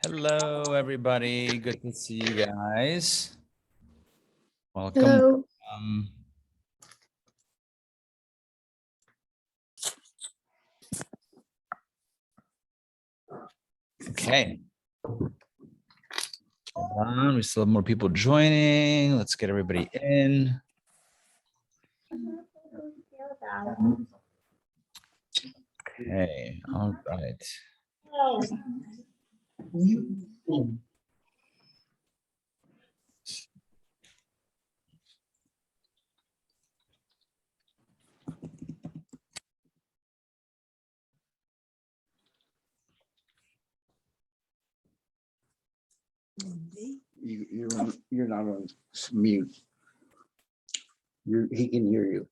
Hello, everybody. Good to see you guys. Welcome. Hello. Okay. Hold on. We still have more people joining. Let's get everybody in. Okay. All right. You're not on mute. He can hear you.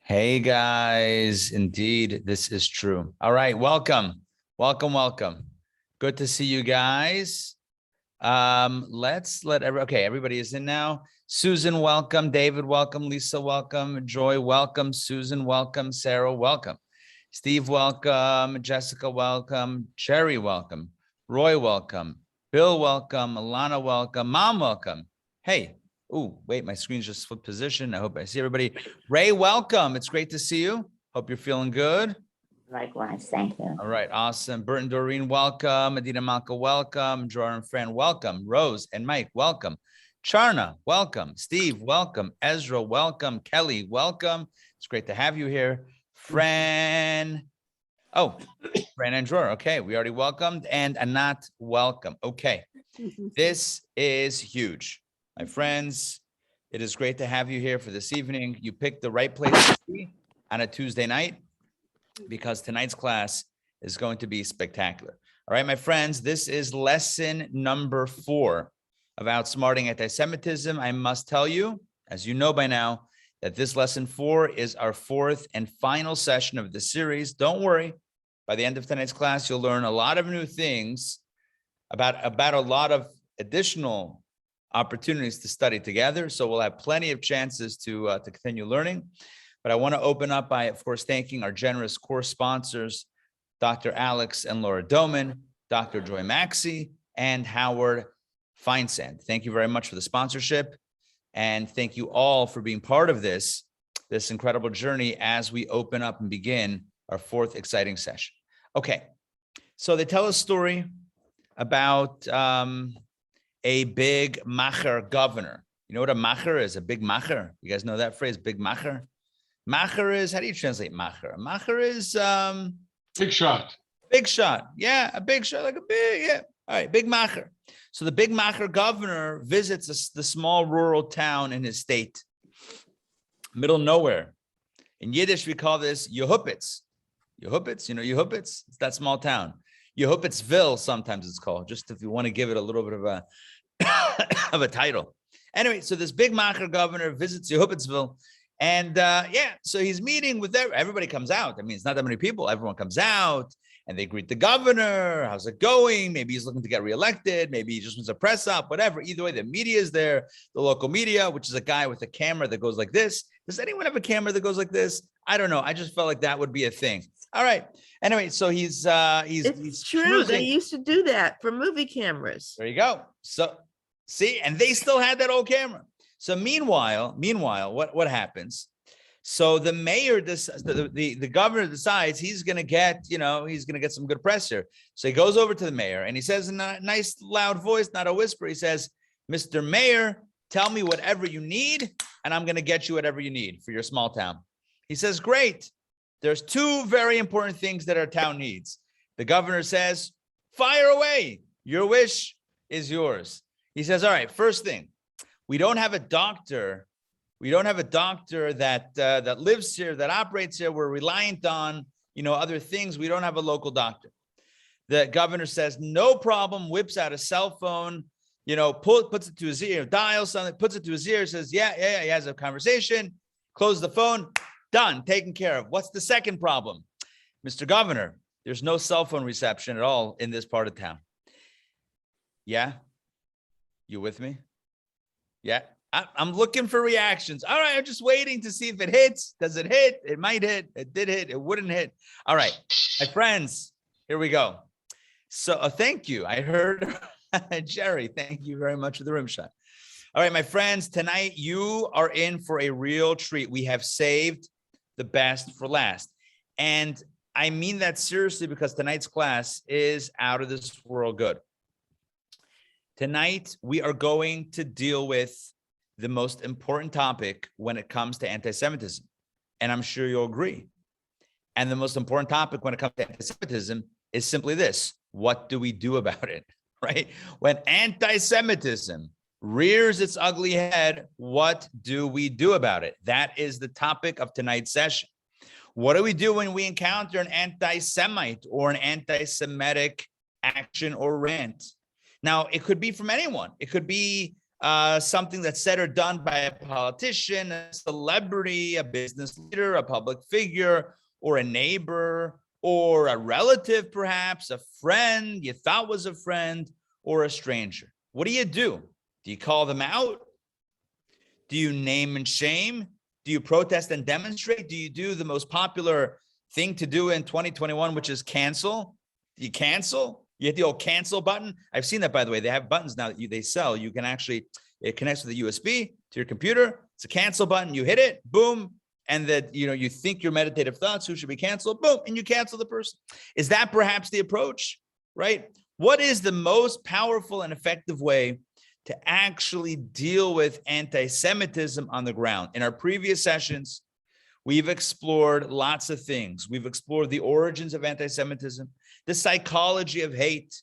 Hey, guys. Indeed, this is true. All right. Welcome. Welcome. Good to see you guys. Let's let everybody is in now. Susan, welcome. David, welcome. Lisa, welcome. Joy, welcome. Susan, welcome. Sarah, welcome. Steve, welcome. Jessica, welcome. Jerry, welcome. Roy, welcome. Bill, welcome. Alana, welcome. Mom, welcome. Hey, oh, wait, my screen's just flipped position. I hope I see everybody. Ray, welcome. It's great to see you. Hope you're feeling good. Likewise, thank you. All right, awesome. Bert and Doreen, welcome. Adina Malka, welcome. Jordan and Fran, welcome. Rose and Mike, welcome. Charna, welcome. Steve, welcome. Ezra, welcome. Kelly, welcome. It's great to have you here. Fran and Dror. Okay, we already welcomed. And Anat, welcome. Okay, this is huge. My friends, it is great to have you here for this evening. You picked the right place to be on a Tuesday night, because tonight's class is going to be spectacular. All right, my friends, this is lesson number 4 of Outsmarting Antisemitism. I must tell you, as you know by now, that this lesson 4 is our 4th and final session of the series. Don't worry, by the end of tonight's class, you'll learn a lot of new things about a lot of additional opportunities to study together. So we'll have plenty of chances to continue learning. But I want to open up by, of course, thanking our generous course sponsors, Dr. Alex and Laura Doman, Dr. Joy Maxey, and Howard Feinsand. Thank you very much for the sponsorship. And thank you all for being part of this incredible journey as we open up and begin our 4th exciting session. Okay, so they tell a story about a big macher governor. You know what a macher is? A big macher. You guys know that phrase, big macher? Macher is, how do you translate macher? Macher is big shot. Big shot. Yeah, a big shot, like a big, yeah. All right, big macher. So the big macher governor visits the small rural town in his state, middle nowhere. In Yiddish, we call this Yehupitz. Yehupitz, you know Yehupitz? It's that small town. Yehupitzville, sometimes it's called, just if you want to give it a little bit of a of a title. Anyway, so this big macher governor visits Yehupitzville. And so he's meeting with everybody comes out. I mean, it's not that many people. Everyone comes out and they greet the governor. How's it going? Maybe he's looking to get reelected. Maybe he just wants a press up, whatever. Either way, the media is there. The local media, which is a guy with a camera that goes like this. Does anyone have a camera that goes like this? I don't know. I just felt like that would be a thing. All right. Anyway, so he's It's true. choosing. They used to do that for movie cameras. There you go. So see, and they still had that old camera. So meanwhile, what happens? So the mayor, the governor decides he's going to get, some good press here. So he goes over to the mayor and he says in a nice loud voice, not a whisper, he says, "Mr. Mayor, tell me whatever you need and I'm going to get you whatever you need for your small town." He says, "Great. There's 2 very important things that our town needs." The governor says, "Fire away. Your wish is yours." He says, "All right, first thing. We don't have a doctor. We don't have a doctor that lives here, that operates here. We're reliant on, other things. We don't have a local doctor." The governor says, "No problem." Whips out a cell phone, puts it to his ear, dials something, puts it to his ear, says, yeah. He has a conversation, closes the phone, done, taken care of. What's the second problem? "Mr. Governor, there's no cell phone reception at all in this part of town." Yeah? You with me? Yeah, I'm looking for reactions. All right, I'm just waiting to see if it hits. Does it hit? It might hit. It did hit. It wouldn't hit. All right, my friends, here we go. So thank you. I heard Jerry. Thank you very much for the room shot. All right, my friends, tonight you are in for a real treat. We have saved the best for last. And I mean that seriously because tonight's class is out of this world good. Tonight, we are going to deal with the most important topic when it comes to anti-Semitism. And I'm sure you'll agree. And the most important topic when it comes to anti-Semitism is simply this: what do we do about it, right? When anti-Semitism rears its ugly head, what do we do about it? That is the topic of tonight's session. What do we do when we encounter an anti-Semite or an anti-Semitic action or rant? Now, it could be from anyone. It could be something that's said or done by a politician, a celebrity, a business leader, a public figure, or a neighbor, or a relative, perhaps, a friend you thought was a friend, or a stranger. What do? Do you call them out? Do you name and shame? Do you protest and demonstrate? Do you do the most popular thing to do in 2021, which is cancel? Do you cancel? You hit the old cancel button. I've seen that, by the way. They have buttons now that they sell. You can actually, it connects with a USB to your computer. It's a cancel button. You hit it, boom. And that, you think your meditative thoughts, who should be canceled, boom, and you cancel the person. Is that perhaps the approach, right? What is the most powerful and effective way to actually deal with anti-Semitism on the ground? In our previous sessions, we've explored lots of things. We've explored the origins of anti-Semitism, the psychology of hate.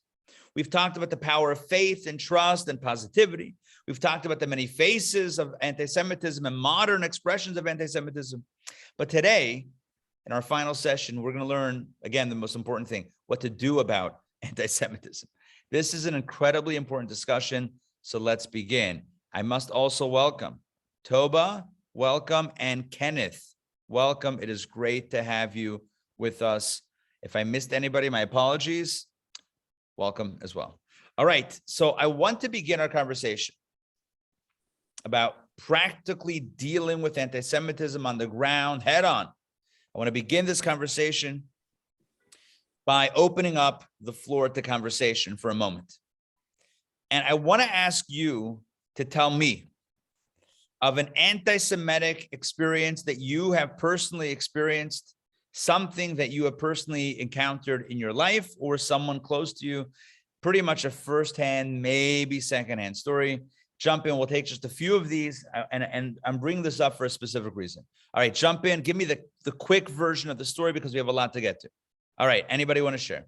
We've talked about the power of faith and trust and positivity. We've talked about the many faces of anti-Semitism and modern expressions of anti-Semitism. But today, in our final session, we're going to learn, again, the most important thing: what to do about anti-Semitism. This is an incredibly important discussion. So let's begin. I must also welcome Toba, welcome, and Kenneth, welcome. It is great to have you with us. If I missed anybody, my apologies. Welcome as well. All right, so I want to begin our conversation about practically dealing with anti-Semitism on the ground head on. I want to begin this conversation by opening up the floor to conversation for a moment. And I want to ask you to tell me of an anti-Semitic experience that you have personally experienced, something that you have personally encountered in your life, or someone close to you, pretty much a firsthand, maybe secondhand story. Jump in. We'll take just a few of these, and I'm bringing this up for a specific reason. All right, jump in. Give me the quick version of the story because we have a lot to get to. All right, anybody want to share?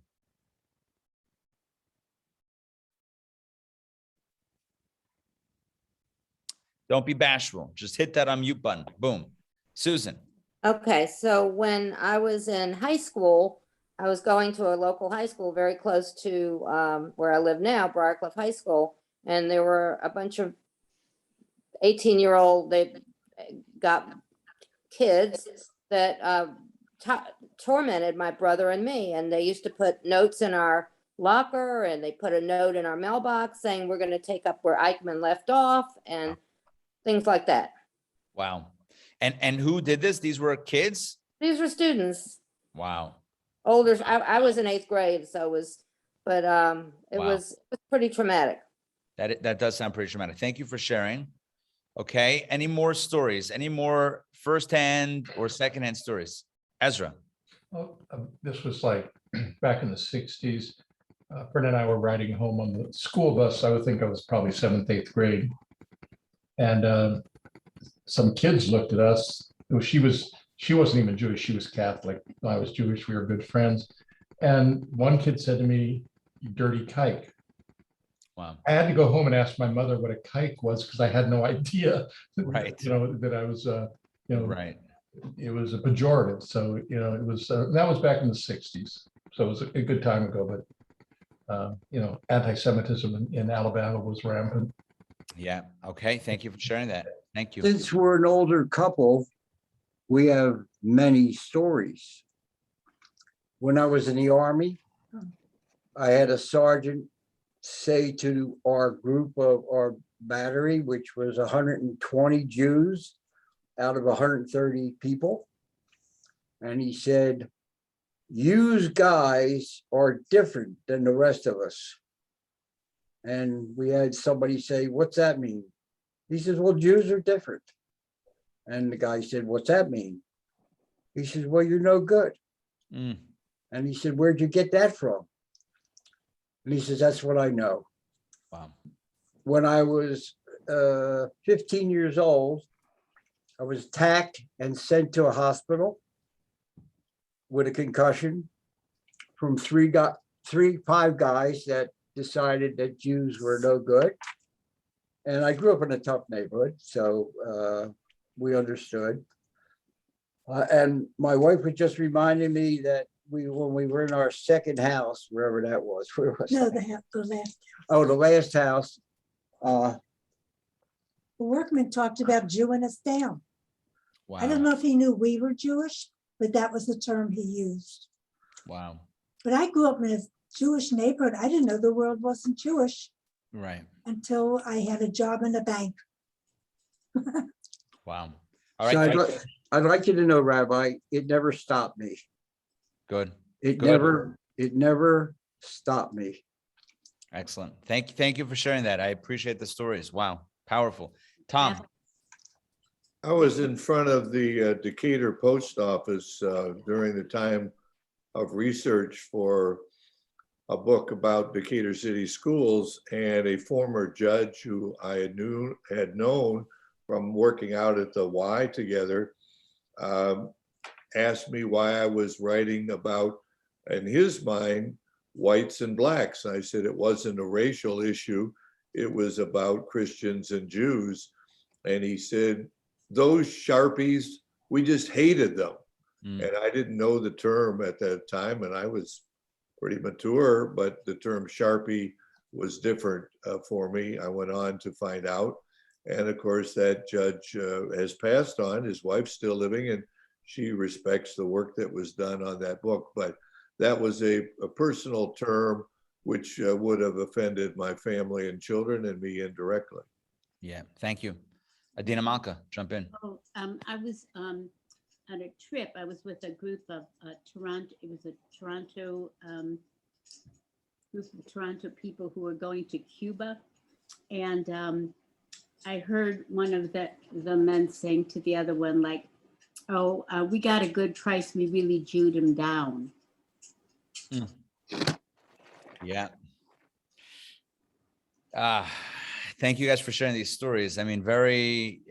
Don't be bashful. Just hit that unmute button. Boom. Susan. Okay, so when I was in high school, I was going to a local high school very close to where I live now, Briarcliff High School, and there were a bunch of 18-year-old, they got kids that tormented my brother and me, and they used to put notes in our locker, and they put a note in our mailbox saying we're going to take up where Eichmann left off, and things like that. Wow. And who did this? These were kids? These were students. Wow. Older. I was in 8th grade, so it was, but it was pretty traumatic. That does sound pretty traumatic. Thank you for sharing. Okay. Any more stories? Any more firsthand or secondhand stories? Ezra. Well, this was like back in the 60s. Fred and I were riding home on the school bus. I would think I was probably 7th, 8th grade. And some kids looked at us. She wasn't even Jewish. She was Catholic. I was Jewish. We were good friends. And one kid said to me, "You dirty kike." Wow. I had to go home and ask my mother what a kike was because I had no idea, right. That I was, right. It was a pejorative. So, it was, that was back in the 60s. So it was a good time ago, but, anti-Semitism in Alabama was rampant. Yeah. Okay. Thank you for sharing that. Thank you. Since we're an older couple, we have many stories. When I was in the Army, I had a sergeant say to our group of our battery, which was 120 Jews out of 130 people. And he said, "You guys are different than the rest of us." And we had somebody say, "What's that mean?" He says, "Well, Jews are different." And the guy said, "What's that mean?" He says, "Well, you're no good." Mm. And he said, "Where'd you get that from?" And he says, "That's what I know." Wow. When I was 15 years old, I was attacked and sent to a hospital with a concussion from five guys that decided that Jews were no good. And I grew up in a tough neighborhood, so we understood. And my wife was just reminding me that when we were in our second house, wherever that was, where was No, that? the last, Oh, the last house. the workman talked about Jewing us down. Wow. I don't know if he knew we were Jewish, but that was the term he used. Wow. But I grew up in a Jewish neighborhood. I didn't know the world wasn't Jewish Right. until I had a job in a bank. Wow. All So right. I'd like you to know, Rabbi, it never stopped me. Good. It Good. never stopped me. Excellent. Thank you for sharing that. I appreciate the stories. Wow. Powerful. Tom. I was in front of the Decatur post office during the time of research for a book about Decatur City schools, and a former judge who I had known from working out at the Y together asked me why I was writing about, in his mind, whites and blacks. And I said it wasn't a racial issue. It was about Christians and Jews. And he said, those Sharpies, we just hated them. Mm. And I didn't know the term at that time, and I was pretty mature, but the term Sharpie was different for me. I went on to find out. And of course, that judge has passed on. His wife's still living, and she respects the work that was done on that book. But that was a personal term which would have offended my family and children and me indirectly. Yeah. Thank you. Adina Malka, jump in. Oh, I was on a trip. I was with a group of Toronto. It was a Toronto group of Toronto people who were going to Cuba, and I heard one of the men saying to the other one, like, "Oh, we got a good price. We really Jewed him down." Mm. Yeah. Thank you guys for sharing these stories. I mean, very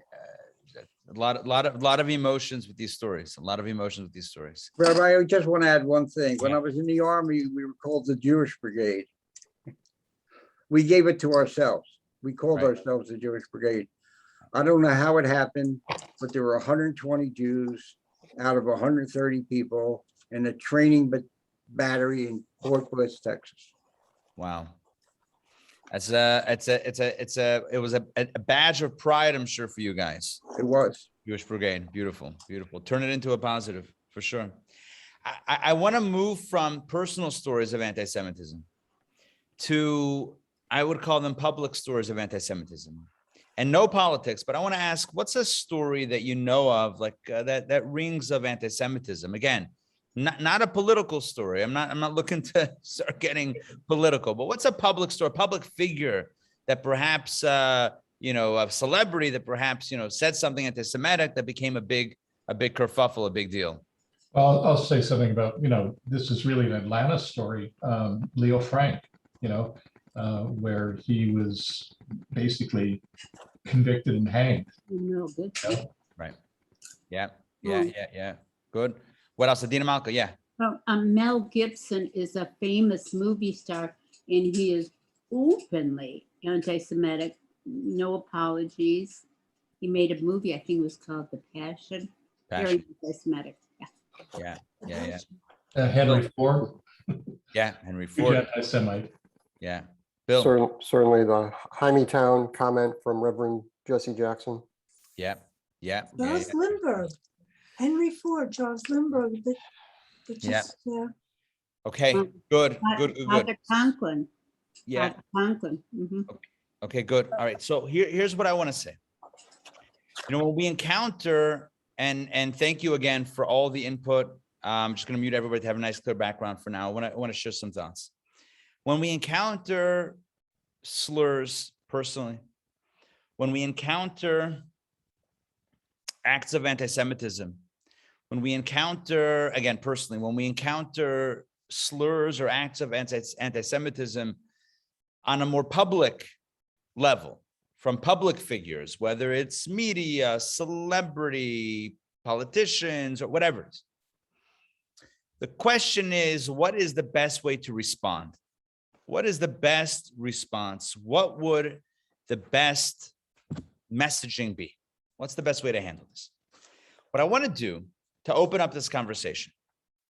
a lot of emotions with these stories. A lot of emotions with these stories. Rabbi, I just want to add one thing. When Yeah. I was in the Army, we were called the Jewish Brigade. We gave it to ourselves. We called Right. ourselves the Jewish Brigade. I don't know how it happened, but there were 120 Jews out of 130 people in a training battery in Fort Bliss, Texas. Wow. It was a badge of pride, I'm sure, for you guys. It was. Jewish Brigade. Beautiful, beautiful. Turn it into a positive for sure. I want to move from personal stories of anti-Semitism to, I would call them public stories of anti-Semitism, and no politics. But I want to ask, what's a story that you know of, like that rings of anti-Semitism? Again, not a political story. I'm not looking to start getting political, but what's a public story, public figure that perhaps a celebrity that perhaps said something anti-Semitic that became a big kerfuffle, a big deal? Well, I'll say something about, this is really an Atlanta story, Leo Frank, where he was basically convicted and hanged. No good. Right. Yeah. Good. What else? Adina Malka, yeah. Mel Gibson is a famous movie star, and he is openly anti-Semitic. No apologies. He made a movie, I think it was called The Passion. Very anti-Semitic. Yeah. Yeah. Henry Ford. Yeah, Henry Huge Ford. anti-Semite. Yeah. Bill. Certainly the Hymietown comment from Reverend Jesse Jackson. Yeah. Charles Lindbergh, Henry Ford, Charles Lindbergh. Okay. Good. Father Conklin. Yeah. Father Conklin. Mhm. Okay, good. All right. So here's what I want to say. When we encounter, and thank you again for all the input I'm just going to mute everybody to have a nice clear background for now. I want to share some thoughts. When we encounter slurs personally, when we encounter acts of anti-Semitism, when we encounter, again, personally, when we encounter slurs or acts of anti-Semitism on a more public level, from public figures, whether it's media, celebrity, politicians, or whatever it is, the question is, what is the best way to respond? What is the best response? What would the best messaging be? What's the best way to handle this? What I want to do to open up this conversation,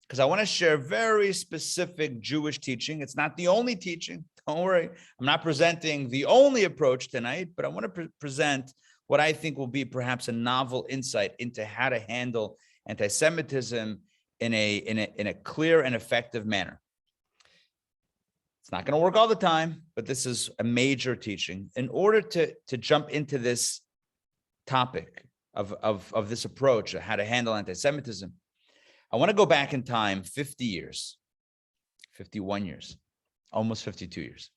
because I want to share very specific Jewish teaching. It's not the only teaching. Don't worry. I'm not presenting the only approach tonight, but I want to present what I think will be perhaps a novel insight into how to handle anti-Semitism in a clear and effective manner. It's not going to work all the time, but this is a major teaching. In order to jump into this topic of this approach, how to handle anti-Semitism, I want to go back in time 50 years, 51 years, almost 52 years,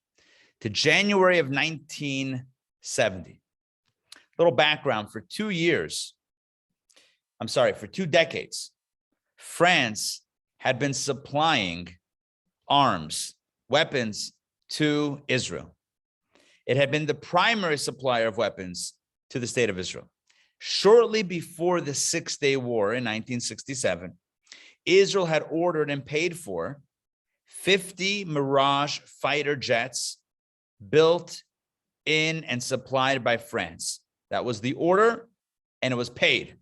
to January of 1970. Little background: for 2 decades, France had been supplying arms, weapons to Israel. It had been the primary supplier of weapons to the state of Israel. Shortly before the Six-Day War in 1967, Israel had ordered and paid for 50 Mirage fighter jets built in and supplied by France. That was the order, and it was paid.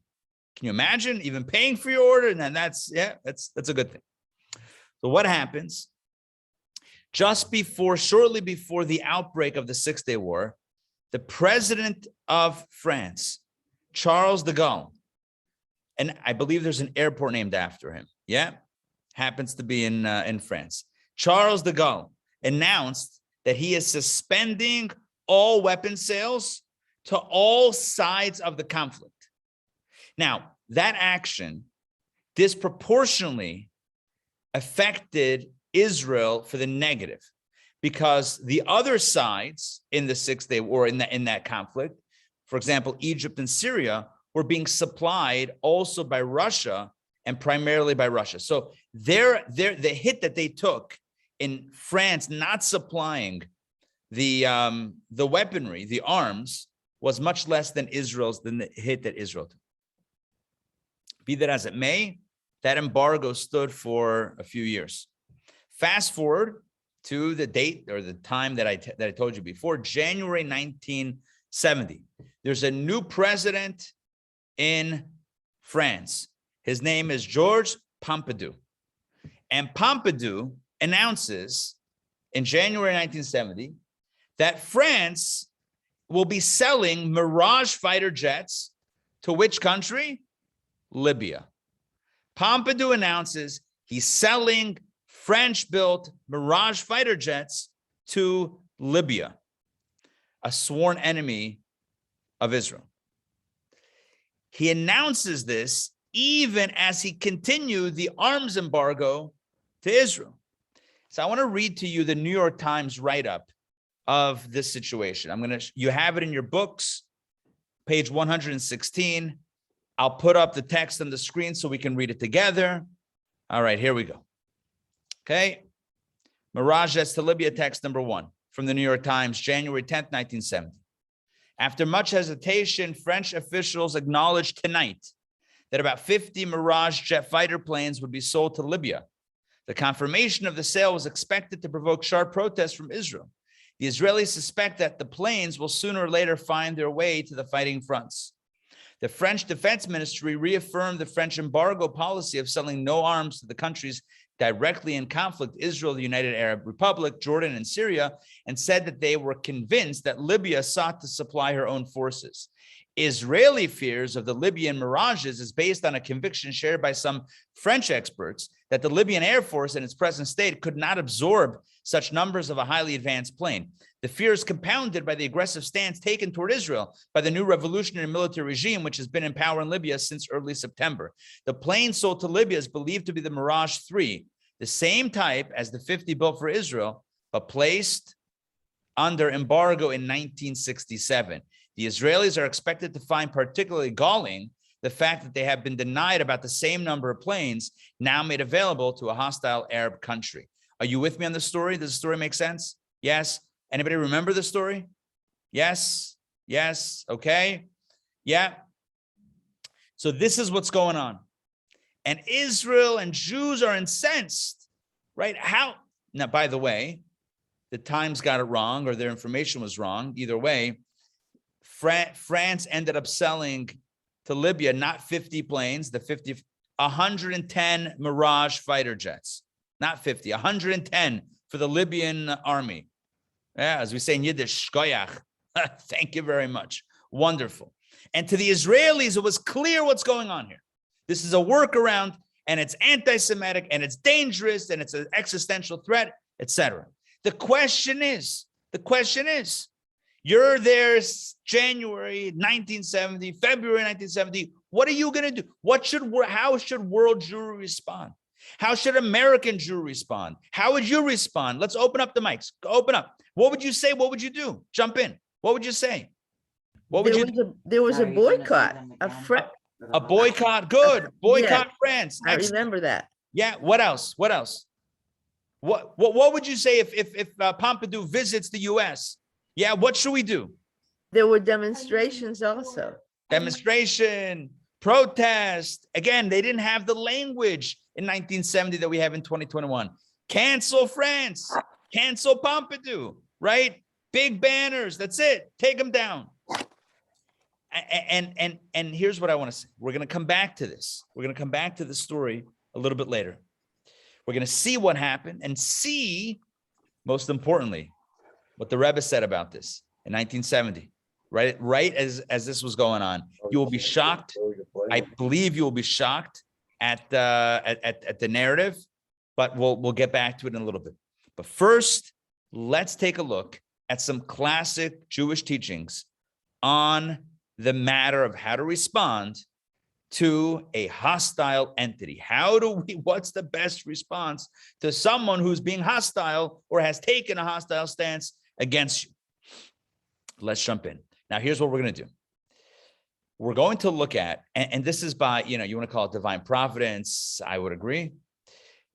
Can you imagine even paying for your order? And then that's a good thing. So what happens? Shortly before the outbreak of the Six-Day War, the president of France, Charles de Gaulle, and I believe there's an airport named after him. Yeah, happens to be in France. Charles de Gaulle announced that he is suspending all weapon sales to all sides of the conflict. Now, that action disproportionately affected Israel for the negative, because the other sides in the Six-Day War, in that conflict, for example, Egypt and Syria, were being supplied also by Russia, and primarily by Russia. So the hit that they took in France not supplying the weaponry, the arms, was much less than the hit that Israel took. Be that as it may, that embargo stood for a few years. Fast forward to the date or the time that I told you before, January 1970. There's a new president in France. His name is Georges Pompidou. And Pompidou announces in January 1970 that France will be selling Mirage fighter jets to which country? Libya. Pompidou announces he's selling French-built Mirage fighter jets to Libya, a sworn enemy of Israel. He announces this even as he continued the arms embargo to Israel. So I want to read to you the New York Times write-up of this situation. You have it in your books, page 116. I'll put up the text on the screen so we can read it together. All right, here we go. Okay. Mirage jets to Libya, text number 1 from the New York Times, January 10th, 1970. After much hesitation, French officials acknowledged tonight that about 50 Mirage jet fighter planes would be sold to Libya. The confirmation of the sale was expected to provoke sharp protests from Israel. The Israelis suspect that the planes will sooner or later find their way to the fighting fronts. The French Defense Ministry reaffirmed the French embargo policy of selling no arms to the countries directly in conflict, Israel, the United Arab Republic, Jordan, and Syria, and said that they were convinced that Libya sought to supply her own forces. Israeli fears of the Libyan mirages is based on a conviction shared by some French experts that the Libyan Air Force in its present state could not absorb such numbers of a highly advanced plane. The fear is compounded by the aggressive stance taken toward Israel by the new revolutionary military regime, which has been in power in Libya since early September. The plane sold to Libya is believed to be the Mirage 3, the same type as the 50 built for Israel, but placed under embargo in 1967. The Israelis are expected to find particularly galling the fact that they have been denied about the same number of planes now made available to a hostile Arab country. Are you with me on the story? Does the story make sense? Yes. Anybody remember the story? Yes. Yes. Okay. Yeah. So this is what's going on. And Israel and Jews are incensed, right? How? Now, by the way, the Times got it wrong or their information was wrong. Either way, France ended up selling to Libya not 50 planes, 110 Mirage fighter jets, not 50, 110 for the Libyan army. Yeah, as we say in Yiddish, shkoyach. Thank you very much. Wonderful. And to the Israelis, it was clear what's going on here. This is a workaround, and it's anti-Semitic, and it's dangerous, and it's an existential threat, etc. The question is, you're there January 1970, February 1970. What are you going to do? How should world Jewry respond? How should American Jewry respond? How would you respond? Let's open up the mics. Open up. What would you say? What would you do? Jump in. What would you say? What would There was a boycott. A boycott. Good. Boycott France. I remember that. Yeah. What else? What else? What would you say if Pompidou visits the U.S.? Yeah, what should we do? There were demonstrations also. Demonstration, protest. Again, they didn't have the language in 1970 that we have in 2021. Cancel France, cancel Pompidou, right? Big banners, that's it. Take them down. And here's what I want to say. We're going to come back to this. We're going to come back to the story a little bit later. We're going to see what happened and see, most importantly, what the Rebbe said about this in 1970, right as this was going on. You will be shocked. I believe you will be shocked at the narrative, but we'll get back to it in a little bit. But first, let's take a look at some classic Jewish teachings on the matter of how to respond to a hostile entity. What's the best response to someone who's being hostile or has taken a hostile stance against you? Let's jump in. Now, here's what we're going to do. We're going to look at, and this is by, you want to call it divine providence. I would agree.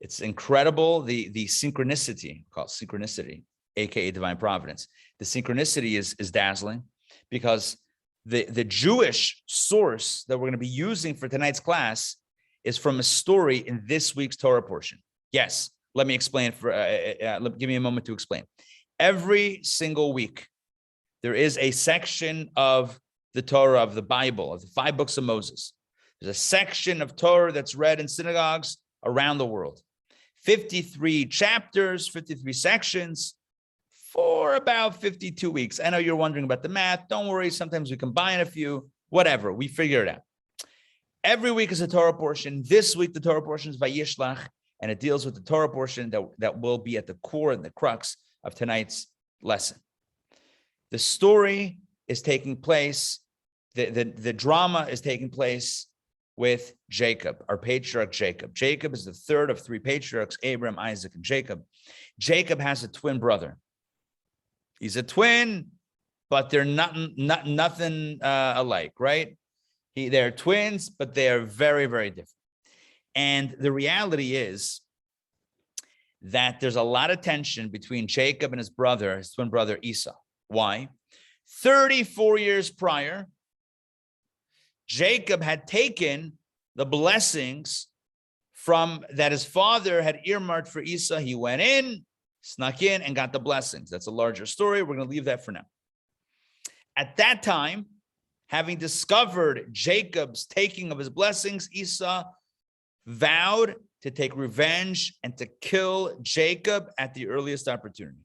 It's incredible. The synchronicity, called synchronicity, AKA divine providence. The synchronicity is dazzling because the Jewish source that we're going to be using for tonight's class is from a story in this week's Torah portion. Yes, let me explain. Give me a moment to explain. Every single week, there is a section of the Torah, of the Bible, of the 5 books of Moses. There's a section of Torah that's read in synagogues around the world. 53 chapters, 53 sections for about 52 weeks. I know you're wondering about the math. Don't worry. Sometimes we combine a few, whatever. We figure it out. Every week is a Torah portion. This week, the Torah portion is Vayishlach, and it deals with the Torah portion that will be at the core and the crux of tonight's lesson. The story is taking place, the drama is taking place with Jacob, our patriarch Jacob. Jacob is the third of 3 patriarchs, Abraham, Isaac, and Jacob. Jacob has a twin brother. He's a twin, but they're nothing alike, right? They're twins, but they are very, very different. And the reality is that there's a lot of tension between Jacob and his twin brother Esau. Why? 34 years prior, Jacob had taken the blessings that his father had earmarked for Esau. He went in, snuck in, and got the blessings. That's a larger story. We're going to leave that for now. At that time, having discovered Jacob's taking of his blessings, Esau vowed to take revenge and to kill Jacob at the earliest opportunity.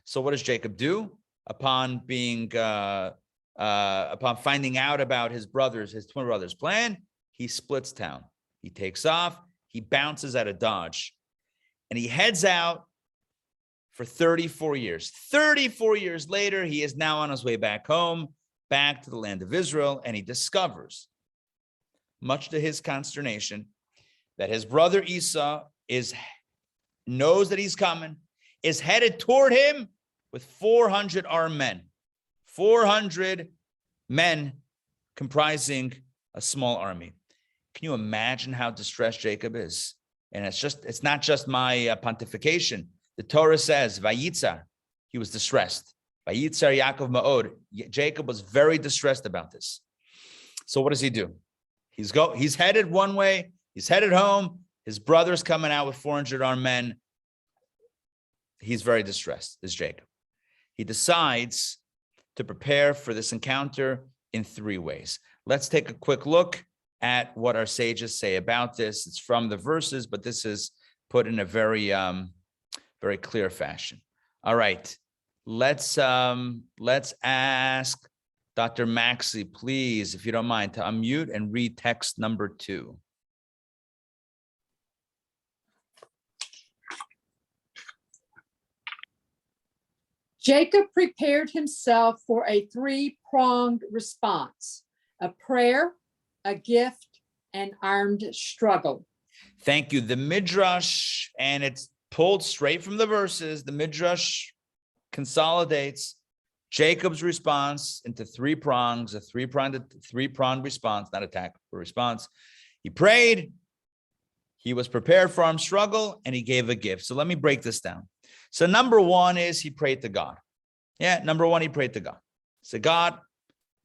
So what does Jacob do? Upon being upon finding out about his twin brother's plan, he splits town. He takes off, he bounces out of Dodge, and he heads out for 34 years. 34 years later, he is now on his way back home, back to the land of Israel, and he discovers, much to his consternation, that his brother Esau knows that he's coming, is headed toward him with 400 armed men. 400 men comprising a small army. Can you imagine how distressed Jacob is? And it's not just my pontification. The Torah says, Vayitza, he was distressed. Vayitzer Yaakov Ma'od. Jacob was very distressed about this. So what does he do? He's headed one way. He's headed home. His brother's coming out with 400 armed men. He's very distressed, is Jacob. He decides to prepare for this encounter in 3 ways. Let's take a quick look at what our sages say about this. It's from the verses, but this is put in a very, very clear fashion. All right, let's ask Dr. Maxey, please, if you don't mind, to unmute and read text number 2. Jacob prepared himself for a 3-pronged response: a prayer, a gift, and armed struggle. Thank you. The Midrash, and it's pulled straight from the verses, the Midrash consolidates Jacob's response into 3 prongs, a three-pronged response, not attack, but response. He prayed, he was prepared for armed struggle, and he gave a gift. So let me break this down. So number 1 is he prayed to God. Yeah, number 1, he prayed to God. He said, God,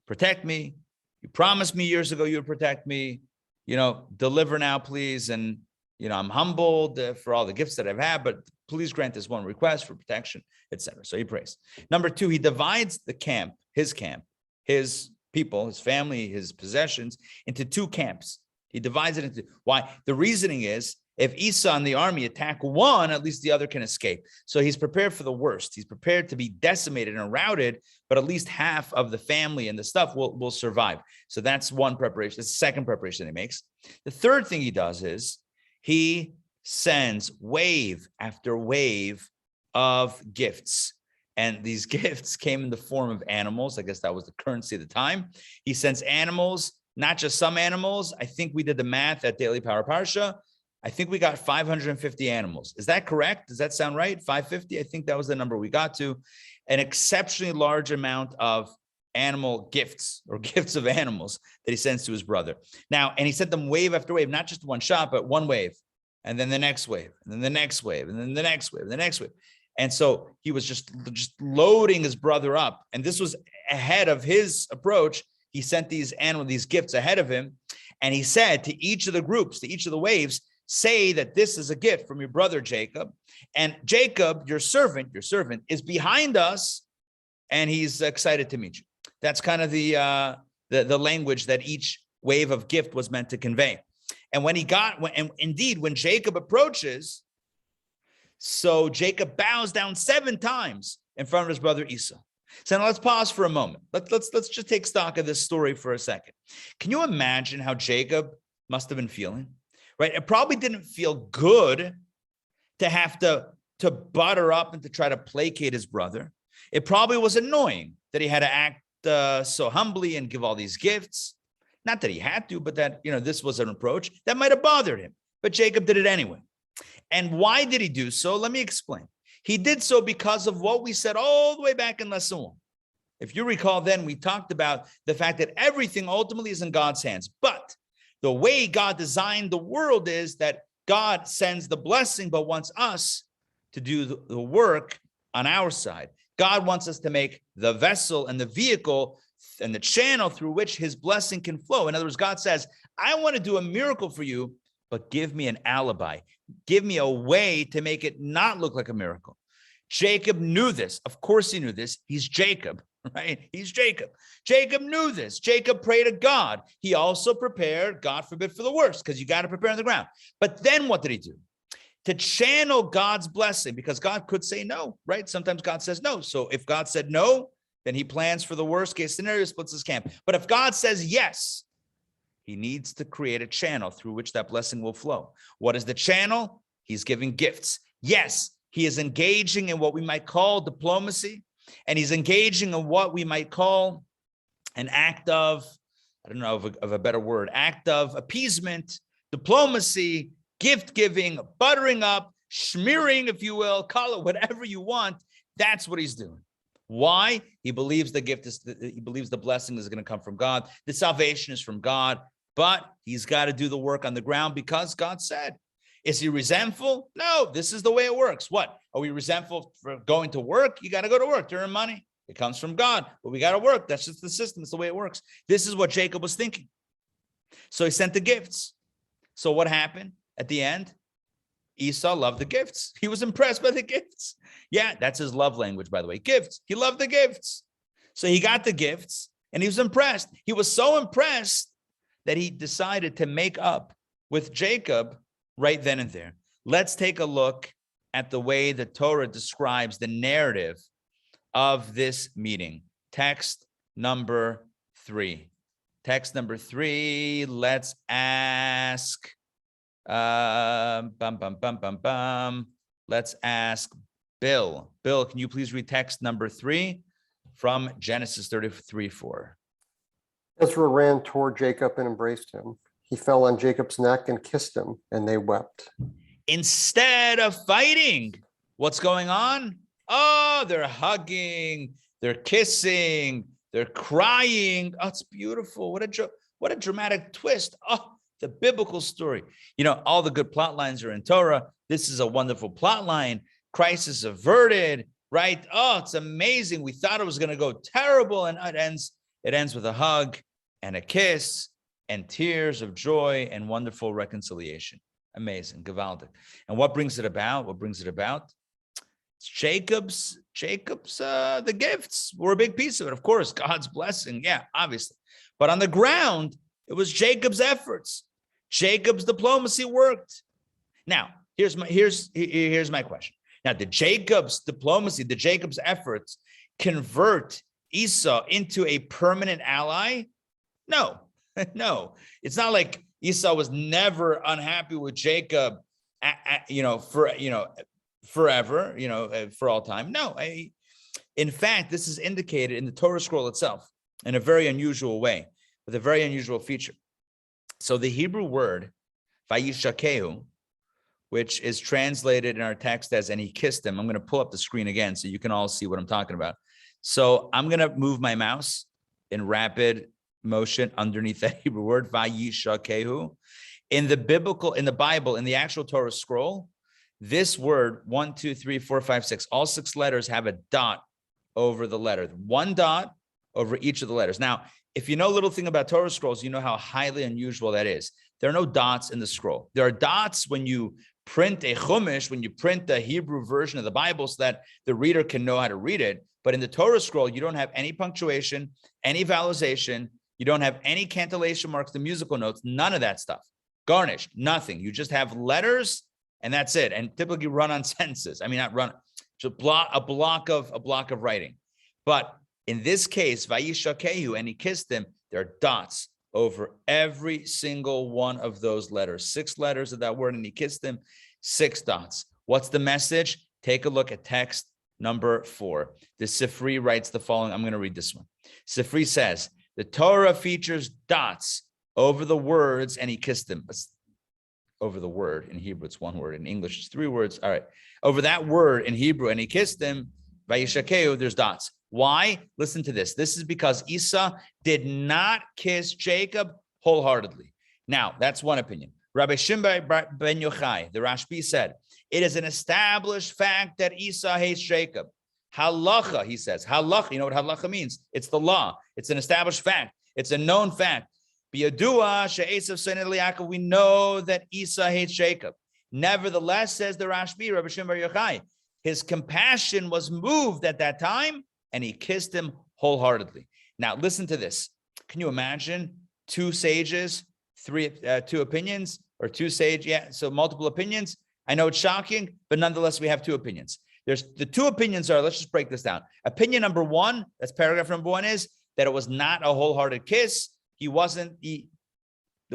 protect me. You promised me years ago you would protect me. Deliver now, please. And, I'm humbled for all the gifts that I've had, but please grant this one request for protection, etc. So he prays. Number 2, he divides the camp, his people, his family, his possessions into 2 camps. He divides it into, why? The reasoning is, if Esau and the army attack one, at least the other can escape. So he's prepared for the worst. He's prepared to be decimated and routed, but at least half of the family and the stuff will survive. So that's one preparation. That's the second preparation he makes. The third thing he does is he sends wave after wave of gifts. And these gifts came in the form of animals. I guess that was the currency at the time. He sends animals, not just some animals. I think we did the math at Daily Power Parsha. I think we got 550 animals. Is that correct? Does that sound right? 550? I think that was the number we got to. An exceptionally large amount of animal gifts, or gifts of animals, that he sends to his brother. Now, and he sent them wave after wave, not just one shot, but one wave, and then the next wave, and then the next wave, and then the next wave, and the next wave. And so he was just loading his brother up. And this was ahead of his approach. He sent these gifts ahead of him. And he said to each of the groups, to each of the waves, say that this is a gift from your brother Jacob. And Jacob, your servant is behind us, and he's excited to meet you. That's kind of the language that each wave of gift was meant to convey. And when Jacob approaches, so Jacob bows down 7 times in front of his brother Esau. So now let's pause for a moment. Let's just take stock of this story for a second. Can you imagine how Jacob must have been feeling? Right? It probably didn't feel good to have to butter up and to try to placate his brother. It probably was annoying that he had to act so humbly and give all these gifts. Not that he had to, but that, this was an approach that might have bothered him. But Jacob did it anyway. And why did he do so? Let me explain. He did so because of what we said all the way back in lesson 1. If you recall, then we talked about the fact that everything ultimately is in God's hands. But the way God designed the world is that God sends the blessing, but wants us to do the work on our side. God wants us to make the vessel and the vehicle and the channel through which his blessing can flow. In other words, God says, I want to do a miracle for you, but give me an alibi. Give me a way to make it not look like a miracle. Jacob knew this. Of course he knew this. He's Jacob, right? He's Jacob. Jacob knew this. Jacob prayed to God. He also prepared, God forbid, for the worst, because you got to prepare on the ground. But then what did he do? To channel God's blessing, because God could say no, right? Sometimes God says no. So if God said no, then he plans for the worst case scenario, splits his camp. But if God says yes, he needs to create a channel through which that blessing will flow. What is the channel? He's giving gifts. Yes, he is engaging in what we might call diplomacy, and he's engaging in what we might call an act of, I don't know of a better word, act of appeasement, diplomacy, gift giving, buttering up, smearing, if you will, call it whatever you want. That's what he's doing. Why? He believes the gift is, he believes the blessing is going to come from God. The salvation is from God, but he's got to do the work on the ground because God said. Is he resentful? No, this is the way it works. What? Are we resentful for going to work? You got to go to work to earn money. It comes from God, but we got to work. That's just the system. It's the way it works. This is what Jacob was thinking. So he sent the gifts. So what happened at the end? Esau loved the gifts. He was impressed by the gifts. Yeah, that's his love language, by the way. Gifts. He loved the gifts. So he got the gifts and he was impressed. He was so impressed that he decided to make up with Jacob right then and there. Let's take a look at the way the Torah describes the narrative of this meeting. Text number 3. Text number 3. Let's ask. Let's ask Bill. Bill, can you please read text number 3 from Genesis 33:4? Ezra ran toward Jacob and embraced him. He fell on Jacob's neck and kissed him, and they wept. Instead of fighting, what's going on? Oh, they're hugging, they're kissing, they're crying. Oh, it's beautiful. What a dramatic twist. Oh, the biblical story. You know, all the good plot lines are in Torah. This is a wonderful plot line. Crisis averted, right? Oh, it's amazing. We thought it was going to go terrible, and it ends with a hug and a kiss and tears of joy and wonderful reconciliation. Amazing, gewaldic. And what brings it about? What brings it about? It's Jacob's, the gifts were a big piece of it. Of course, God's blessing. Yeah, obviously. But on the ground, it was Jacob's efforts. Jacob's diplomacy worked. Now, here's my question. Now, did Jacob's diplomacy, did Jacob's efforts convert Esau into a permanent ally? No, no. It's not like Esau was never unhappy with Jacob, forever, for all time. No, in fact, this is indicated in the Torah scroll itself in a very unusual way, with a very unusual feature. So the Hebrew word, vayishakehu, which is translated in our text as, and he kissed him. I'm going to pull up the screen again so you can all see what I'm talking about. So I'm going to move my mouse in rapid motion underneath that Hebrew word, vayishakehu. In the Bible, in the actual Torah scroll, this word, 1, 2, 3, 4, 5, 6, all 6 letters have a dot over the letter, 1 dot over each of the letters. Now, if you know a little thing about Torah scrolls, you know how highly unusual that is. There are no dots in the scroll. There are dots when you print a chumash, when you print the Hebrew version of the Bible so that the reader can know how to read it. But in the Torah scroll, you don't have any punctuation, any vowelization. You don't have any cantillation marks, the musical notes, none of that stuff. Garnished, nothing. You just have letters and that's it. And typically run-on sentences. I mean, not run, just a block of writing. But in this case, vayishakehu, and he kissed him, there are dots over every single one of those letters. 6 letters of that word, and he kissed him, 6 dots. What's the message? Take a look at text number 4. The Sifri writes the following. I'm going to read this one. Sifri says, the Torah features dots over the words, and he kissed him. Over the word in Hebrew, it's 1 word. In English, it's 3 words. All right. Over that word in Hebrew, and he kissed him, vayishakehu, there's dots. Why? Listen to this. This is because Esau did not kiss Jacob wholeheartedly. Now, that's one opinion. Rabbi Shimon ben Yochai, the Rashbi, said, it is an established fact that Esau hates Jacob. Halacha, he says. Halacha, you know what halacha means? It's the law. It's an established fact. It's a known fact. Biyadua she'esav soneh Yaakov. We know that Esau hates Jacob. Nevertheless, says the Rashbi, Rabbi Shimon ben Yochai, his compassion was moved at that time, and he kissed him wholeheartedly. Now, listen to this. Can you imagine 2 sages, 2 opinions, or 2 sages? Yeah, so multiple opinions. I know it's shocking, but nonetheless, we have 2 opinions. There's the two opinions are, let's just break this down. Opinion number one, that's paragraph number one, is that it was not a wholehearted kiss. There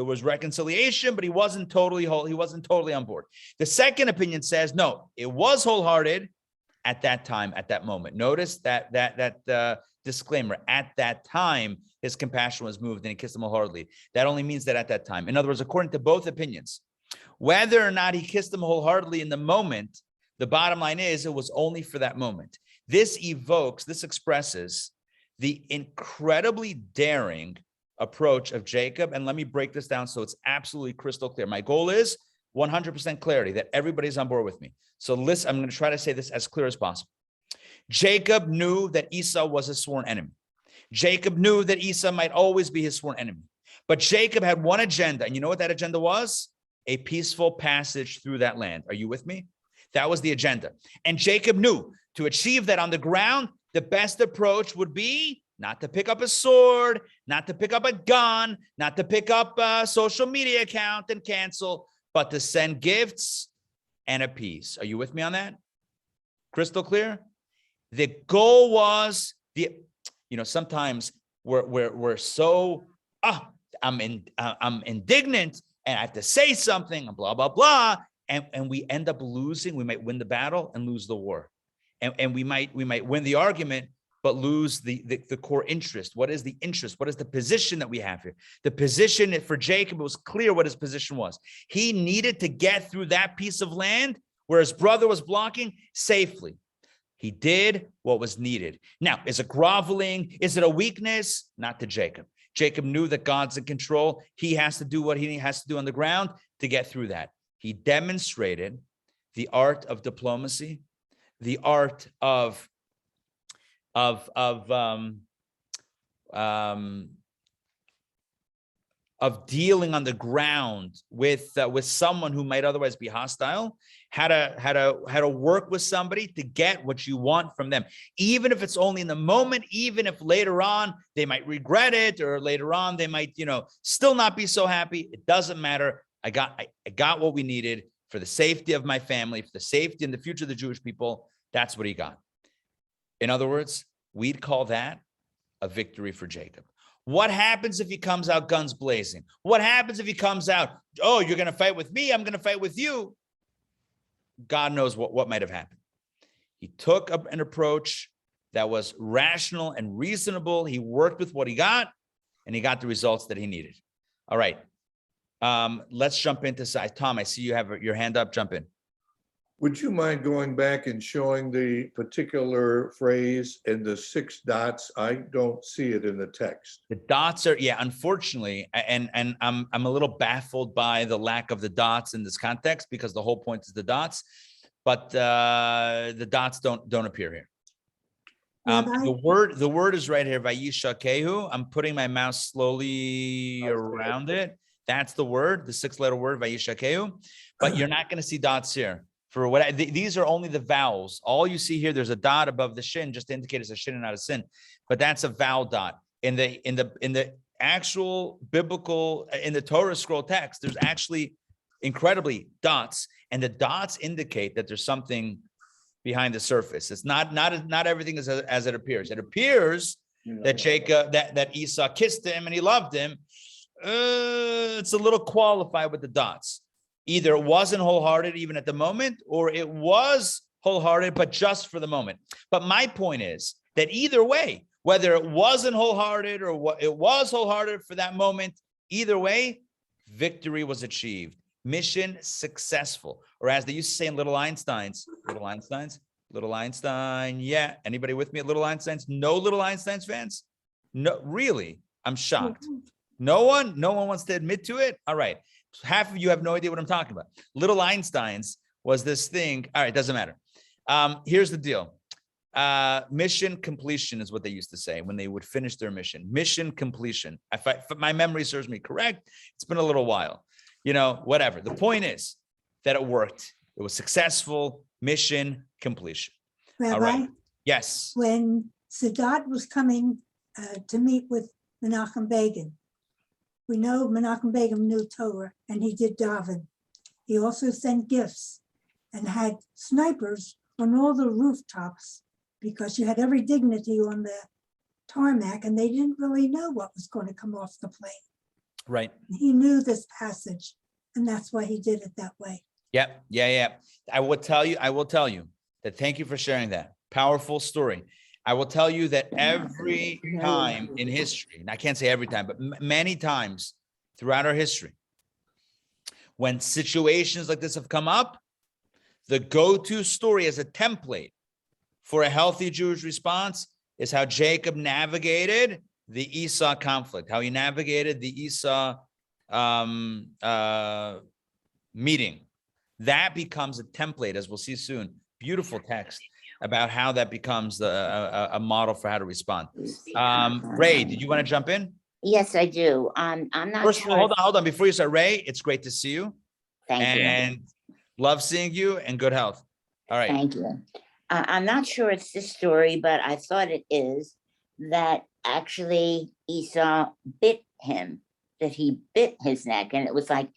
was reconciliation, but he wasn't totally whole. He wasn't totally on board. The second opinion says, no, it was wholehearted at that time, at that moment. Notice that disclaimer, at that time, his compassion was moved and he kissed him wholeheartedly. That only means that at that time. In other words, according to both opinions, whether or not he kissed him wholeheartedly in the moment, the bottom line is it was only for that moment. This expresses the incredibly daring approach of Jacob. And let me break this down so it's absolutely crystal clear. My goal is 100% clarity, that everybody's on board with me. So listen, I'm going to try to say this as clear as possible. Jacob knew that Esau was his sworn enemy. Jacob knew that Esau might always be his sworn enemy. But Jacob had one agenda, and you know what that agenda was? A peaceful passage through that land. Are you with me? That was the agenda. And Jacob knew to achieve that on the ground, the best approach would be not to pick up a sword, not to pick up a gun, not to pick up a social media account and cancel, but to send gifts and a peace. Are you with me on that? Crystal clear? The goal was sometimes we're so, I'm indignant and I have to say something and blah, blah, blah. And we end up losing. We might win the battle and lose the war. And we might win the argument, but lose the core interest. What is the interest? What is the position that we have here? The position for Jacob, it was clear what his position was. He needed to get through that piece of land where his brother was blocking safely. He did what was needed. Now, is it groveling? Is it a weakness? Not to Jacob. Jacob knew that God's in control. He has to do what he has to do on the ground to get through that. He demonstrated the art of diplomacy, the art of dealing on the ground with someone who might otherwise be hostile, how to work with somebody to get what you want from them, even if it's only in the moment, even if later on they might regret it, or later on they might, still not be so happy. It doesn't matter. I got what we needed for the safety of my family, for the safety and the future of the Jewish people. That's what he got. In other words, we'd call that a victory for Jacob. What happens if he comes out guns blazing? What happens if he comes out, oh, you're going to fight with me, I'm going to fight with you? God knows what might have happened. He took an approach that was rational and reasonable. He worked with what he got, and he got the results that he needed. All right. Let's jump into size. Tom, I see you have your hand up. Jump in. Would you mind going back and showing the particular phrase in the 6 dots? I don't see it in the text. The dots are, unfortunately, and I'm a little baffled by the lack of the dots in this context, because the whole point is the dots, but the dots don't appear here. The word is right here, Vayishakehu. I'm putting my mouse slowly around it. That's the word, the 6-letter word, Vayishakehu, but you're not going to see dots here. For what these are only the vowels. All you see here, there's a dot above the shin, just to indicate it's a shin and not a sin. But that's a vowel dot. In the actual biblical, in the Torah scroll text, there's actually incredibly dots, and the dots indicate that there's something behind the surface. It's not everything is as it appears. It appears that Jacob, that Esau kissed him and he loved him. It's a little qualified with the dots. Either it wasn't wholehearted even at the moment, or it was wholehearted, but just for the moment. But my point is that either way, whether it wasn't wholehearted or what it was wholehearted for that moment, either way, victory was achieved. Mission successful. Or as they used to say in Little Einstein. Yeah. Anybody with me at Little Einstein's? No Little Einstein's fans? No, really? I'm shocked. No one wants to admit to it. All right. Half of you have no idea what I'm talking about. Little Einstein's was this thing. All right, doesn't matter. Here's the deal. Mission completion is what they used to say when they would finish their mission. Mission completion. If my memory serves me correct, it's been a little while. Whatever. The point is that it worked. It was successful. Mission completion. Rabbi, all right. Yes. When Sadat was coming to meet with Menachem Begin, we know Menachem Begin knew Torah, and he did daven. He also sent gifts and had snipers on all the rooftops because you had every dignity on the tarmac and they didn't really know what was going to come off the plane. Right. He knew this passage and that's why he did it that way. Yep. Yeah. I will tell you that thank you for sharing that powerful story. I will tell you that every time in history, and I can't say every time, but many times throughout our history, when situations like this have come up, the go-to story as a template for a healthy Jewish response is how Jacob navigated the Esau conflict, how he navigated the Esau meeting. That becomes a template, as we'll see soon. Beautiful text about how that becomes a model for how to respond. Ray, did you want to jump in? Yes, I do. I'm not First sure. of all, hold on. Before you start, Ray, it's great to see you. Thank you. And love seeing you and good health. All right. Thank you. I'm not sure it's this story, but I thought it is that actually Esau bit him, that he bit his neck. And it was like,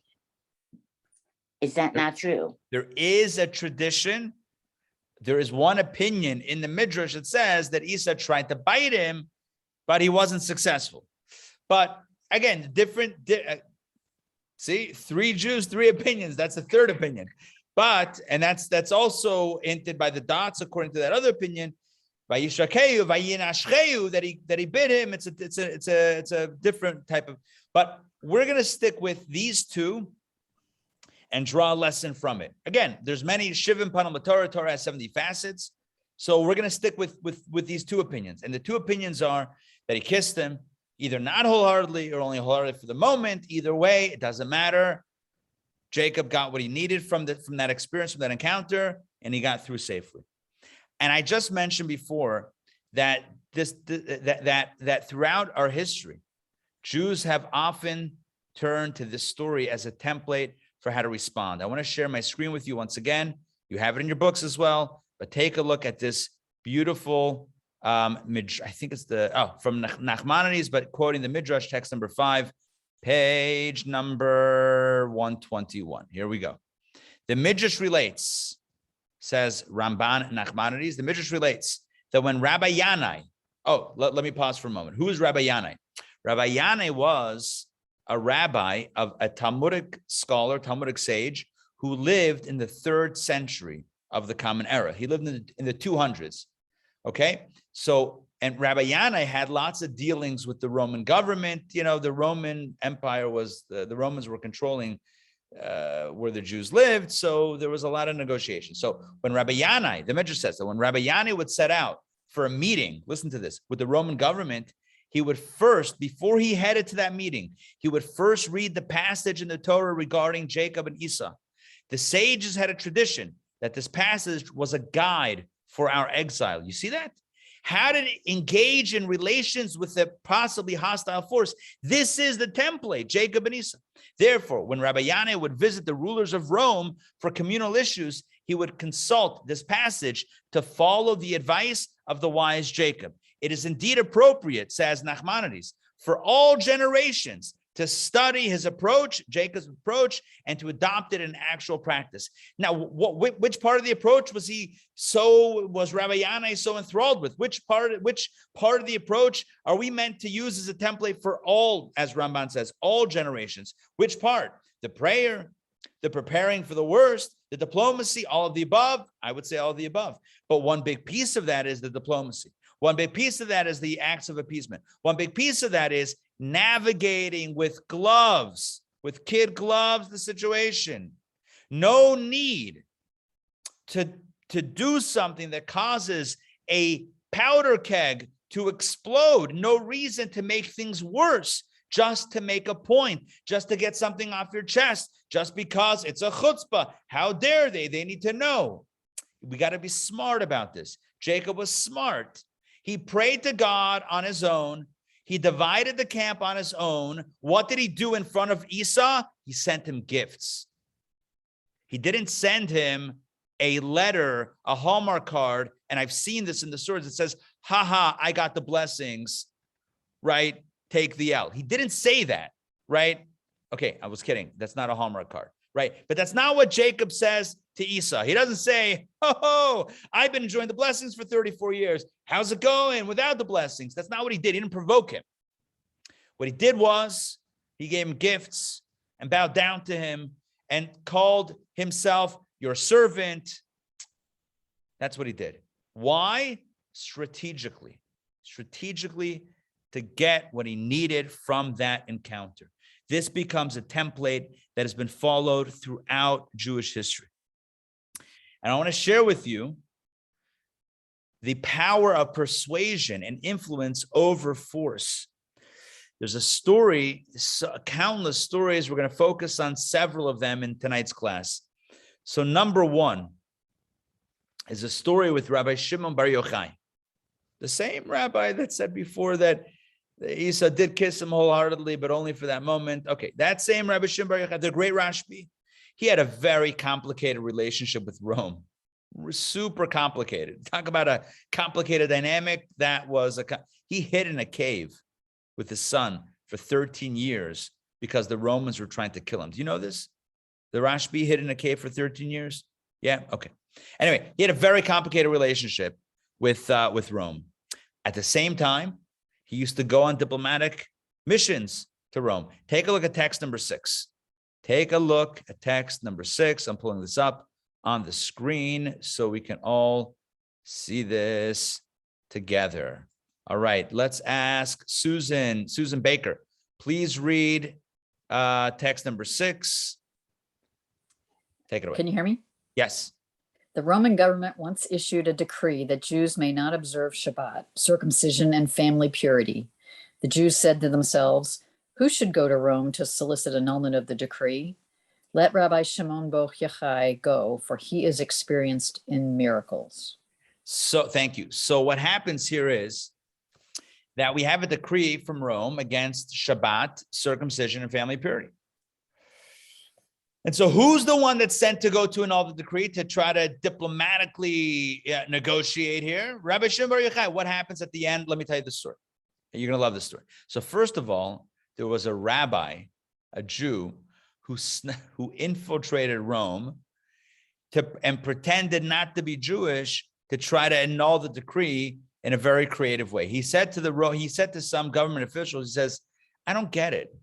is that not true? There is a tradition. There is one opinion in the Midrash that says that Esau tried to bite him, but he wasn't successful. But again, see, 3 Jews, 3 opinions. That's the third opinion. But, and that's also hinted by the dots, according to that other opinion, by Yishakeu, Vayinashcheu, that he bit him. It's a different type of, but we're going to stick with these 2 and draw a lesson from it. Again, there's many Shivim Panel Torah. Torah has 70 facets. So we're going to stick with these 2 opinions. And the 2 opinions are that he kissed him, either not wholeheartedly or only wholeheartedly for the moment. Either way, it doesn't matter. Jacob got what he needed from that experience, from that encounter, and he got through safely. And I just mentioned before that that throughout our history, Jews have often turned to this story as a template for how to respond. I want to share my screen with you once again. You have it in your books as well, but take a look at this beautiful I think it's from Nachmanides, but quoting the Midrash, text number 5, page number 121. Here we go. The Midrash relates, says Ramban Nachmanides, the Midrash relates that when Rabbi Yanai, let me pause for a moment. Who is Rabbi Yanai? Rabbi Yanai was a rabbi of a Talmudic scholar, Talmudic sage, who lived in the 3rd century of the Common Era. He lived in the 200s. Okay, so, and Rabbi Yanai had lots of dealings with the Roman government. You know, the Roman Empire was, the Romans were controlling where the Jews lived. So there was a lot of negotiation. So when Rabbi Yanai, the Midrash says that when Rabbi Yanai would set out for a meeting, listen to this, with the Roman government, he would first, before he headed to that meeting, he would first read the passage in the Torah regarding Jacob and Esau. The sages had a tradition that this passage was a guide for our exile. You see that? How to engage in relations with a possibly hostile force. This is the template, Jacob and Esau. Therefore, when Rabbi Yanai would visit the rulers of Rome for communal issues, he would consult this passage to follow the advice of the wise Jacob. It is indeed appropriate, says Nachmanides, for all generations to study his approach, Jacob's approach, and to adopt it in actual practice. Now, which part of the approach was Rabbi Yanai so enthralled with? Which part of the approach are we meant to use as a template for all, as Ramban says, all generations? Which part? The prayer, the preparing for the worst, the diplomacy, all of the above? I would say all of the above. But one big piece of that is the diplomacy. One big piece of that is the acts of appeasement. One big piece of that is navigating with gloves, with kid gloves, the situation. No need to do something that causes a powder keg to explode. No reason to make things worse, just to make a point, just to get something off your chest, just because it's a chutzpah. How dare they? They need to know. We got to be smart about this. Jacob was smart. He prayed to God on his own. He divided the camp on his own. What did he do in front of Esau? He sent him gifts. He didn't send him a letter, a Hallmark card, and I've seen this in the stories. It says, I got the blessings, right? Take the L. He didn't say that, right? Okay, I was kidding. That's not a Hallmark card, right? But that's not what Jacob says to Esau. He doesn't say, oh, I've been enjoying the blessings for 34 years. How's it going without the blessings? That's not what he did. He didn't provoke him. What he did was he gave him gifts and bowed down to him and called himself your servant. That's what he did. Why? Strategically to get what he needed from that encounter. This becomes a template that has been followed throughout Jewish history. And I want to share with you the power of persuasion and influence over force. There's a story, countless stories. We're going to focus on several of them in tonight's class. So number one is a story with Rabbi Shimon Bar Yochai, the same rabbi that said before that Esau did kiss him wholeheartedly, but only for that moment. Okay, that same Rabbi Shimon Bar Yochai, the great Rashbi, he had a very complicated relationship with Rome, super complicated. Talk about a complicated dynamic. That was he hid in a cave with his son for 13 years because the Romans were trying to kill him. Do you know this? The Rashbi hid in a cave for 13 years? Yeah, okay. Anyway, he had a very complicated relationship with Rome. At the same time, he used to go on diplomatic missions to Rome. Take a look at text number 6. Take a look at text number 6. I'm pulling this up on the screen so we can all see this together. All right, let's ask Susan Baker. Please read text number 6. Take it away. Can you hear me? Yes. The Roman government once issued a decree that Jews may not observe Shabbat, circumcision, and family purity. The Jews said to themselves, who should go to Rome to solicit annulment of the decree? Let Rabbi Shimon Bar Yochai go, for he is experienced in miracles. So thank you. So what happens here is that we have a decree from Rome against Shabbat, circumcision, and family purity. And so who's the one that's sent to go to annul the decree to try to diplomatically negotiate here? Rabbi Shimon Bar Yochai. What happens at the end? Let me tell you the story. You're going to love this story. So first of all, there was a rabbi, a Jew, who infiltrated Rome and pretended not to be Jewish to try to annul the decree in a very creative way. He said to some government officials, he says, I don't get it.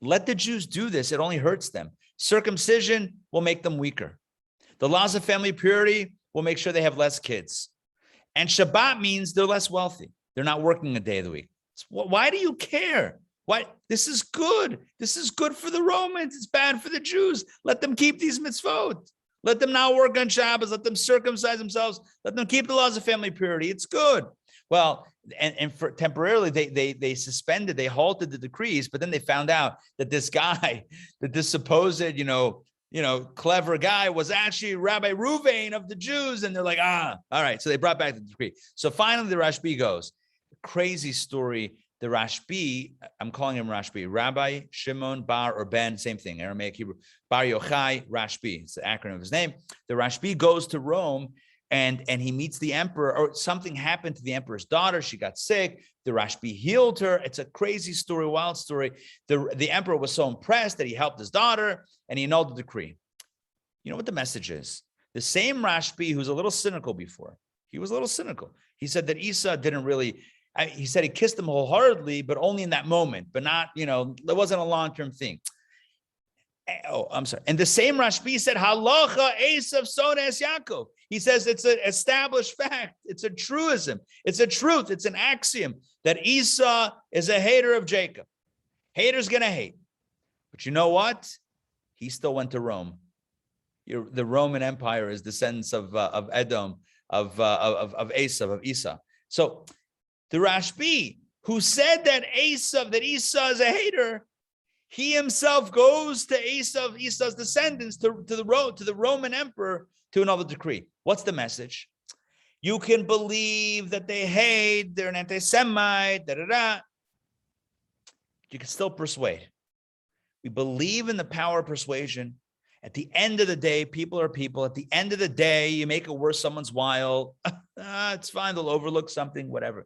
Let the Jews do this. It only hurts them. Circumcision will make them weaker. The laws of family purity will make sure they have less kids. And Shabbat means they're less wealthy. They're not working a day of the week. Why do you care? Why? This is good. This is good for the Romans. It's bad for the Jews. Let them keep these mitzvot. Let them not work on Shabbos. Let them circumcise themselves. Let them keep the laws of family purity. It's good. Well, and for temporarily they suspended, they halted the decrees, but then they found out that this guy, that this supposed, clever guy was actually Rabbi Ruvain of the Jews. And they're like, all right. So they brought back the decree. So finally the Rashbi goes, crazy story. The Rashbi, I'm calling him Rashbi, Rabbi Shimon Bar or Ben, same thing, Aramaic, Hebrew, Bar Yochai, Rashbi. It's the acronym of his name. The Rashbi goes to Rome and he meets the emperor, or something happened to the emperor's daughter. She got sick. The Rashbi healed her. It's a crazy story, wild story. The emperor was so impressed that he helped his daughter and he annulled the decree. You know what the message is? The same Rashbi who's a little cynical before, he was a little cynical. He said that Esau didn't really, he said he kissed him wholeheartedly, but only in that moment, but not, it wasn't a long-term thing. Oh, I'm sorry. And the same Rashbi said, Halacha Esav Sones Yaakov. He says it's an established fact. It's a truism. It's a truth. It's an axiom that Esau is a hater of Jacob. Hater's going to hate. But you know what? He still went to Rome. The Roman Empire is descendants of Edom, of Esav, of Esau. So the Rashbi, who said that Esau is a hater, he himself goes to Esau's descendants, to the Roman emperor to annul the decree. What's the message? You can believe that they hate, they're an anti-Semite, You can still persuade. We believe in the power of persuasion. At the end of the day, people are people. At the end of the day, you make it worth someone's while. It's fine, they'll overlook something, whatever.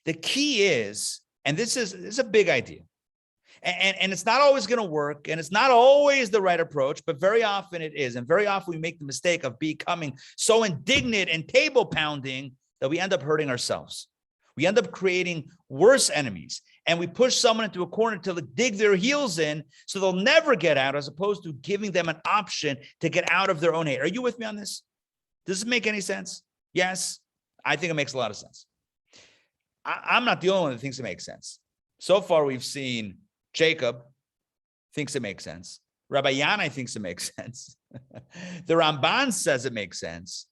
The key is, and this is a big idea, And it's not always going to work, and it's not always the right approach, but very often it is. And very often we make the mistake of becoming so indignant and table pounding that we end up hurting ourselves. We end up creating worse enemies, and we push someone into a corner till they dig their heels in so they'll never get out, as opposed to giving them an option to get out of their own hate. Are you with me on this? Does it make any sense? Yes, I think it makes a lot of sense. I'm not the only one that thinks it makes sense. So far, we've seen Jacob thinks it makes sense. Rabbi Yanai thinks it makes sense. The Ramban says it makes sense.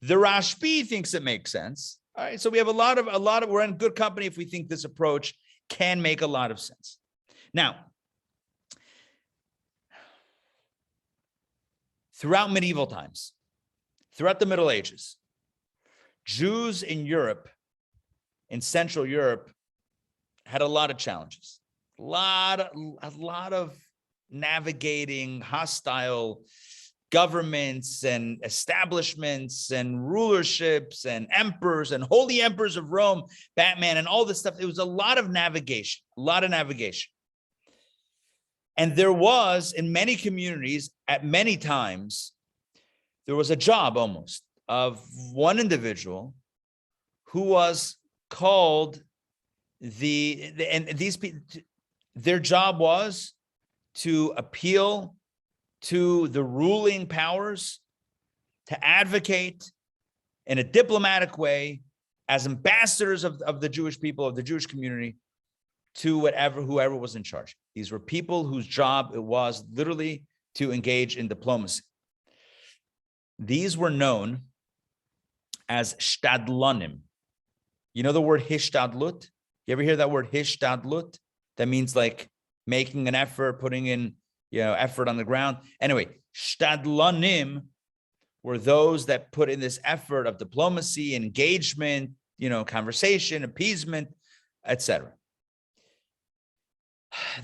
The Rashbi thinks it makes sense. All right, so we have a lot of, we're in good company if we think this approach can make a lot of sense. Now, throughout medieval times, throughout the Middle Ages, Jews in Europe, in Central Europe, had a lot of challenges. A lot of navigating hostile governments and establishments and rulerships and emperors and holy emperors of Rome, Batman, and all this stuff. It was a lot of navigation, And there was, in many communities, at many times, there was a job almost of one individual who was called their job was to appeal to the ruling powers, to advocate in a diplomatic way as ambassadors of the Jewish people, of the Jewish community, to whoever was in charge. These were people whose job it was literally to engage in diplomacy. These were known as shtadlanim. You know the word hishtadlut? You ever hear that word hishtadlut? That means like making an effort, putting in, effort on the ground. Anyway, shtadlanim were those that put in this effort of diplomacy, engagement, conversation, appeasement, etc.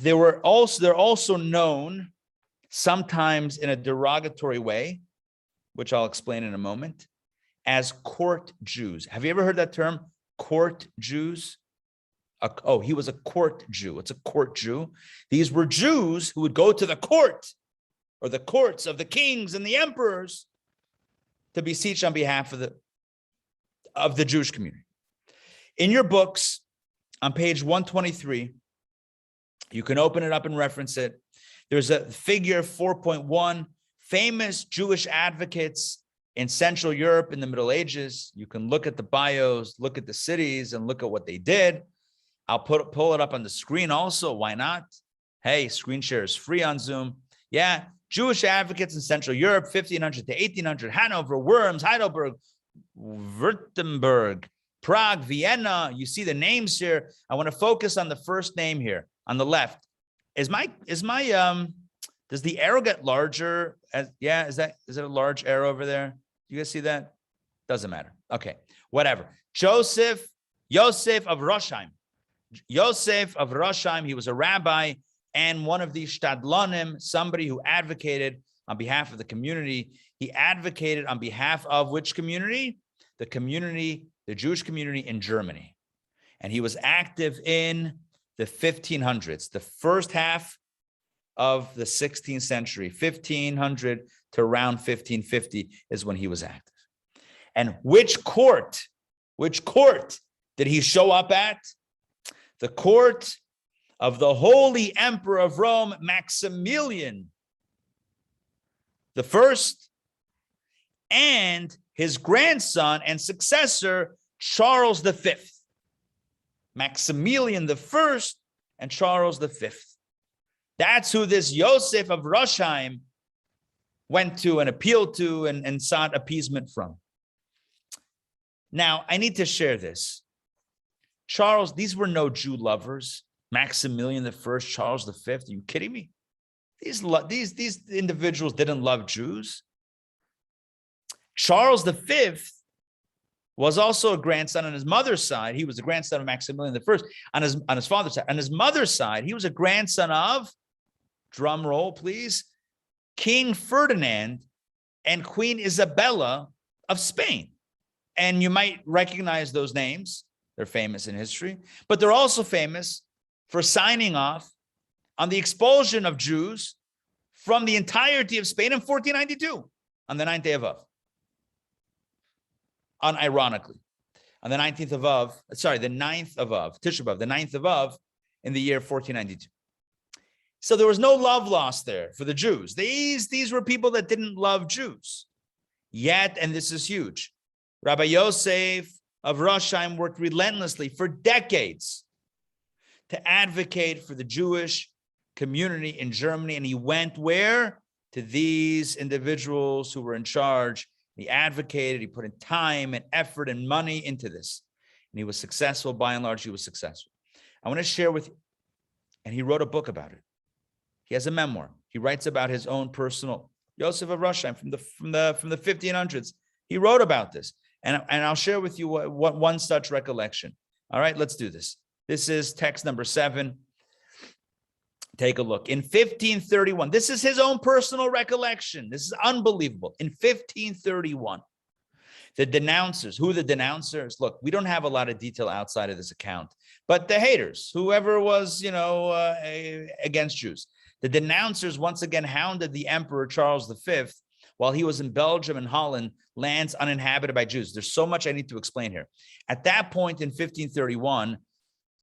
They're also known sometimes in a derogatory way, which I'll explain in a moment, as court Jews. Have you ever heard that term, court Jews? He was a court Jew. It's a court Jew. These were Jews who would go to the court or the courts of the kings and the emperors to beseech on behalf of the Jewish community. In your books, on page 123, you can open it up and reference it. There's a figure 4.1, famous Jewish advocates in Central Europe in the Middle Ages. You can look at the bios, look at the cities, and look at what they did. I'll pull it up on the screen also. Why not? Hey, screen share is free on Zoom. Yeah, Jewish advocates in Central Europe, 1500 to 1800, Hanover, Worms, Heidelberg, Württemberg, Prague, Vienna. You see the names here. I want to focus on the first name here on the left. Does the arrow get larger? Is it a large arrow over there? You guys see that? Doesn't matter. Okay, whatever. Yosef of Rosheim. Yosef of Rosheim, he was a rabbi and one of these shtadlanim, somebody who advocated on behalf of the community. He advocated on behalf of which community? The Jewish community in Germany. And he was active in the 1500s, the first half of the 16th century, 1500 to around 1550 is when he was active. And which court did he show up at? The court of the Holy Emperor of Rome, Maximilian the First, and his grandson and successor, Charles V. Maximilian the First and Charles V. That's who this Yosef of Rosheim went to and appealed to and sought appeasement from. Now, I need to share this. Charles, these were no Jew lovers. Maximilian I, Charles V. Are you kidding me? These individuals didn't love Jews. Charles V was also a grandson on his mother's side. He was a grandson of Maximilian I on his father's side. On his mother's side, he was a grandson of, drum roll please, King Ferdinand and Queen Isabella of Spain. And you might recognize those names. They're famous in history, but they're also famous for signing off on the expulsion of Jews from the entirety of Spain in 1492 on the 9th day of Av. Unironically, on the 19th of Av, the 9th of Av, Tisha B'Av, the 9th of Av in the year 1492. So there was no love lost there for the Jews. These were people that didn't love Jews. Yet, and this is huge, Rabbi Yosef of Roshheim worked relentlessly for decades to advocate for the Jewish community in Germany. And he went where? To these individuals who were in charge. He advocated, he put in time and effort and money into this. And he was successful. By and large, he was successful. I want to share with you, and he wrote a book about it. He has a memoir. He writes about his own personal, Yosef of Roshheim from the 1500s. He wrote about this. And I'll share with you what one such recollection. All right, let's do this. This is text number 7. Take a look. In 1531, this is his own personal recollection. This is unbelievable. In 1531, the denouncers, who are the denouncers? Look, we don't have a lot of detail outside of this account, but the haters, whoever was, against Jews. The denouncers once again hounded the Emperor Charles V while he was in Belgium and Holland, lands uninhabited by Jews. There's so much I need to explain here. At that point in 1531,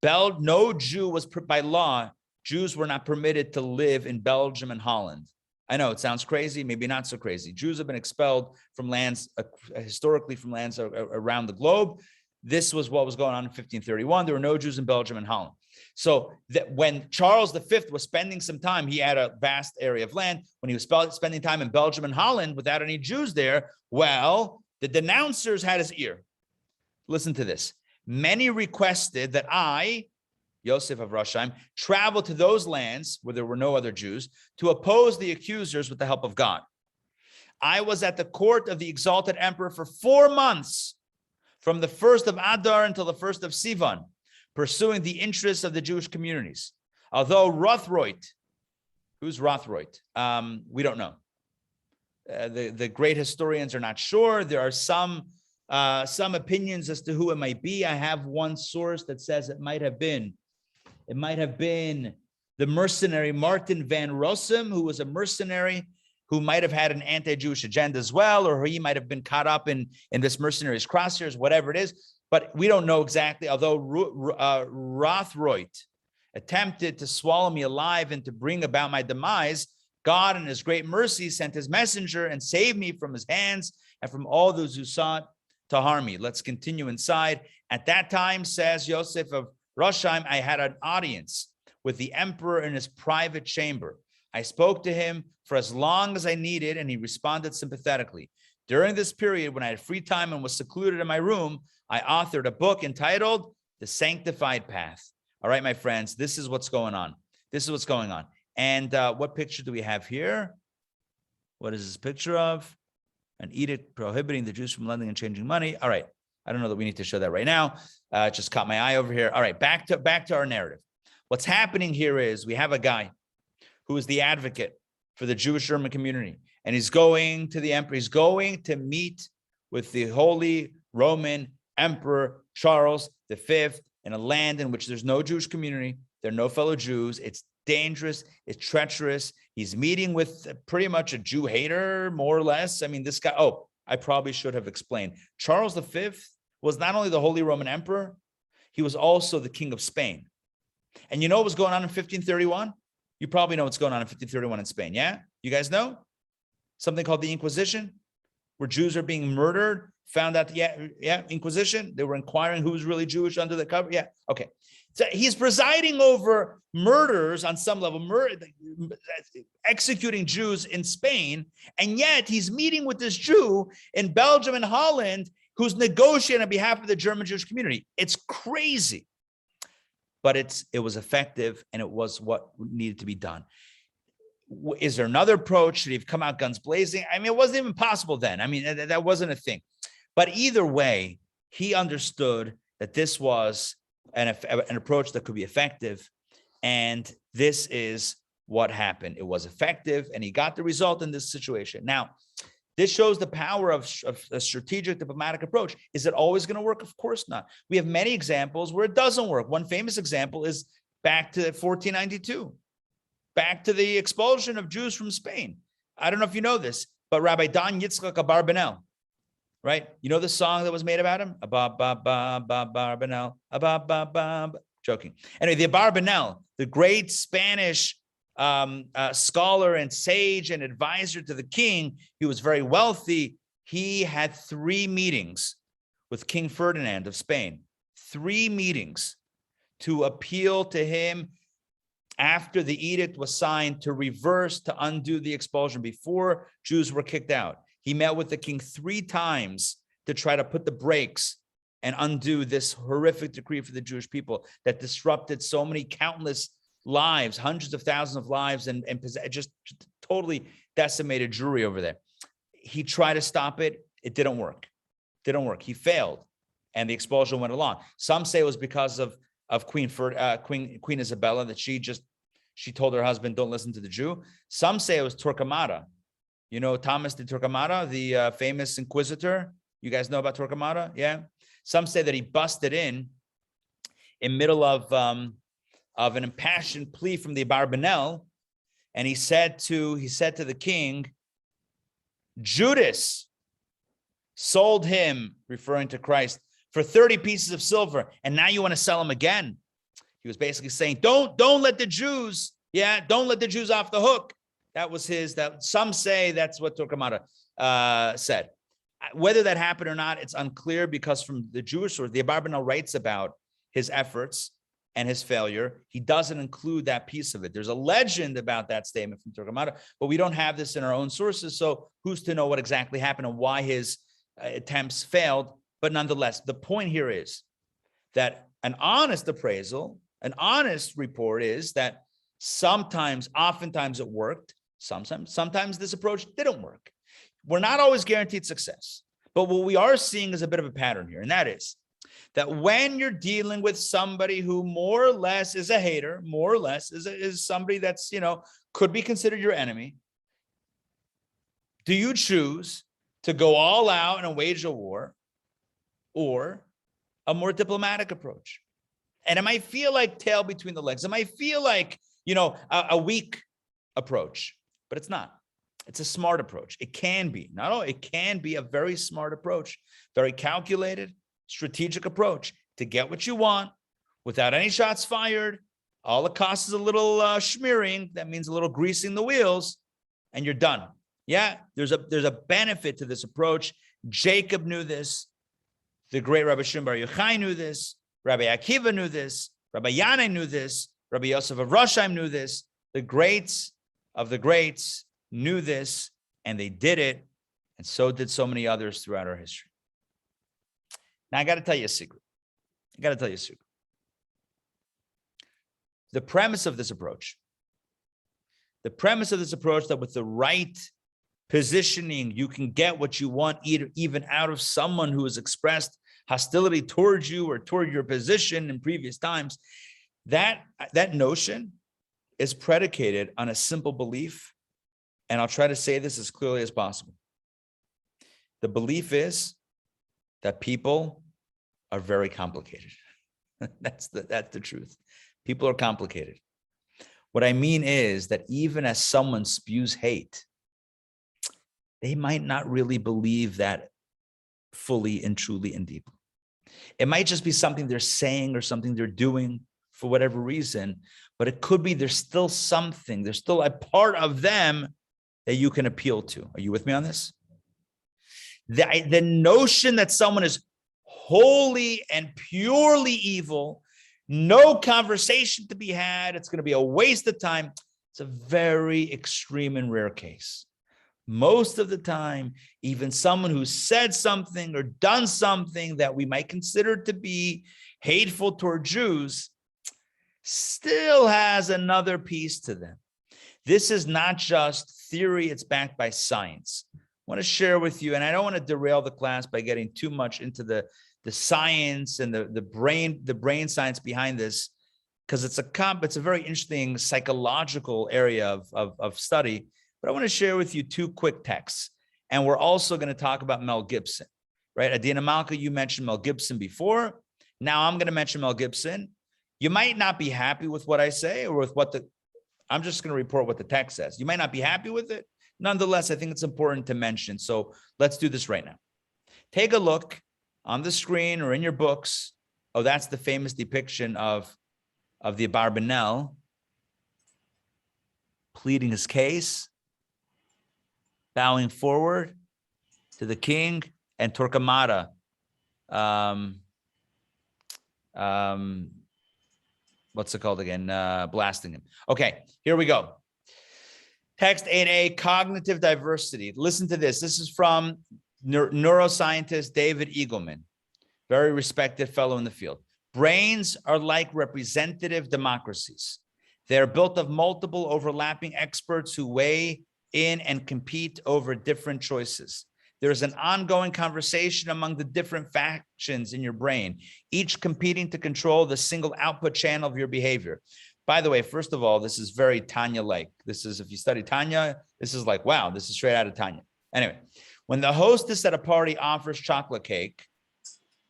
no Jew was, by law, Jews were not permitted to live in Belgium and Holland. I know it sounds crazy, maybe not so crazy. Jews have been expelled from lands, historically from lands around the globe. This was what was going on in 1531. There were no Jews in Belgium and Holland. So that when Charles V was spending some time, he had a vast area of land. When he was spending time in Belgium and Holland without any Jews there, well, the denouncers had his ear. Listen to this. Many requested that I, Yosef of Roshheim, traveled to those lands where there were no other Jews to oppose the accusers with the help of God. I was at the court of the exalted emperor for 4 months, from the 1st of Adar until the 1st of Sivan, pursuing the interests of the Jewish communities. Although Rothroyd, who's Rothroyd? We don't know. The great historians are not sure. There are some opinions as to who it might be. I have one source that says it might have been the mercenary Martin van Rossum, who was a mercenary who might have had an anti-Jewish agenda as well, or he might have been caught up in this mercenary's crosshairs, whatever it is. But we don't know exactly, although Rothroyd attempted to swallow me alive and to bring about my demise, God in his great mercy sent his messenger and saved me from his hands and from all those who sought to harm me. Let's continue inside. At that time, says Yosef of Roshheim, I had an audience with the emperor in his private chamber. I spoke to him for as long as I needed, and he responded sympathetically. During this period, when I had free time and was secluded in my room, I authored a book entitled The Sanctified Path. All right, my friends, this is what's going on. This is what's going on. And what picture do we have here? What is this picture of? An edict prohibiting the Jews from lending and changing money. All right. I don't know that we need to show that right now. It just caught my eye over here. All right, back to our narrative. What's happening here is we have a guy who is the advocate for the Jewish German community. And he's going to the emperor. He's going to meet with the Holy Roman Emperor Charles V in a land in which there's no Jewish community. There are no fellow Jews. It's dangerous. It's treacherous. He's meeting with pretty much a Jew hater, more or less. I mean, this guy, I probably should have explained. Charles V was not only the Holy Roman Emperor, he was also the King of Spain. And you know what was going on in 1531? You probably know what's going on in 1531 in Spain, yeah? You guys know? Something called the Inquisition, where Jews are being murdered, found out, yeah, Inquisition. They were inquiring who's really Jewish under the cover. Yeah, okay. So he's presiding over murders on some level, executing Jews in Spain, and yet he's meeting with this Jew in Belgium and Holland who's negotiating on behalf of the German Jewish community. It's crazy, but it was effective, and it was what needed to be done. Is there another approach? Should he have come out guns blazing? I mean, it wasn't even possible then. I mean, that wasn't a thing. But either way, he understood that this was an approach that could be effective. And this is what happened. It was effective, and he got the result in this situation. Now, this shows the power of a strategic diplomatic approach. Is it always going to work? Of course not. We have many examples where it doesn't work. One famous example is back to 1492. back to the expulsion of Jews from Spain. I don't know if you know this, but Rabbi Don Yitzchak Abarbanel, right? You know the song that was made about him? Abarbanel, joking. Anyway, the Abarbanel, the great Spanish scholar and sage and advisor to the king, he was very wealthy. He had 3 meetings with King Ferdinand of Spain, 3 meetings to appeal to him after the edict was signed to reverse, to undo the expulsion before Jews were kicked out. He met with the king 3 times to try to put the brakes and undo this horrific decree for the Jewish people that disrupted so many countless lives, hundreds of thousands of lives, and just totally decimated Jewry over there. He tried to stop it. It didn't work. He failed, and the expulsion went along. Some say it was because of Queen Isabella, that she told her husband, don't listen to the Jew. Some say it was Torquemada. You know Thomas de Torquemada, the famous inquisitor. You guys know about Torquemada? Yeah. Some say that he busted in middle of an impassioned plea from the Abarbanel, and he said to the king, Judas sold him, referring to Christ, for 30 pieces of silver, and now you want to sell him again. He was basically saying, don't let the Jews, don't let the Jews off the hook. That was some say that's what Torquemada said. Whether that happened or not, it's unclear, because from the Jewish source, the Abarbanel writes about his efforts and his failure. He doesn't include that piece of it. There's a legend about that statement from Torquemada, but we don't have this in our own sources. So who's to know what exactly happened and why his attempts failed? But nonetheless, the point here is that an honest appraisal, an honest report is that oftentimes it worked. Sometimes this approach didn't work. We're not always guaranteed success, but what we are seeing is a bit of a pattern here. And that is that when you're dealing with somebody who more or less is a hater, more or less is somebody that's, could be considered your enemy, do you choose to go all out and wage a war, or a more diplomatic approach? And it might feel like tail between the legs. It might feel like, a weak approach, but it's not. It's a smart approach. It can be. It can be a very smart approach, very calculated, strategic approach to get what you want without any shots fired. All it costs is a little smearing. That means a little greasing the wheels, and you're done. Yeah, there's a benefit to this approach. Jacob knew this. The great Rabbi Shimon Bar Yochai knew this. Rabbi Akiva knew this. Rabbi Yanai knew this. Rabbi Yosef of Rosheim knew this. The greats of the greats knew this, and they did it, and so did so many others throughout our history. Now, I got to tell you a secret. The premise of this approach, that with the right positioning, you can get what you want, even out of someone who has expressed hostility towards you or toward your position in previous times, that notion is predicated on a simple belief. And I'll try to say this as clearly as possible. The belief is that people are very complicated. That's the truth. People are complicated. What I mean is that even as someone spews hate, they might not really believe that fully and truly and deeply. It might just be something they're saying or something they're doing for whatever reason, but it could be there's still a part of them that you can appeal to. Are you with me on this? The notion that someone is wholly and purely evil, no conversation to be had, it's going to be a waste of time, it's a very extreme and rare case. Most of the time, even someone who said something or done something that we might consider to be hateful toward Jews still has another piece to them. This is not just theory, it's backed by science. I want to share with you, and I don't want to derail the class by getting too much into the science and the brain science behind this, because it's a very interesting psychological area of study. But I want to share with you 2 quick texts. And we're also going to talk about Mel Gibson, right? Adina Malka, you mentioned Mel Gibson before. Now I'm going to mention Mel Gibson. You might not be happy with what I say or with what I'm just going to report what the text says. You might not be happy with it. Nonetheless, I think it's important to mention. So let's do this right now. Take a look on the screen or in your books. Oh, that's the famous depiction of the Abarbanel pleading his case, bowing forward to the king, and Torquemada what's it called again? Blasting him. Okay, here we go. Text 8a, cognitive diversity. Listen to this. This is from neuroscientist David Eagleman, very respected fellow in the field. Brains are like representative democracies. They're built of multiple overlapping experts who weigh in and compete over different choices. There's an ongoing conversation among the different factions in your brain, each competing to control the single output channel of your behavior. By the way, first of all, this is very Tanya-like. This is, if you study Tanya, this is like, wow, this is straight out of Tanya. Anyway, when the hostess at a party offers chocolate cake,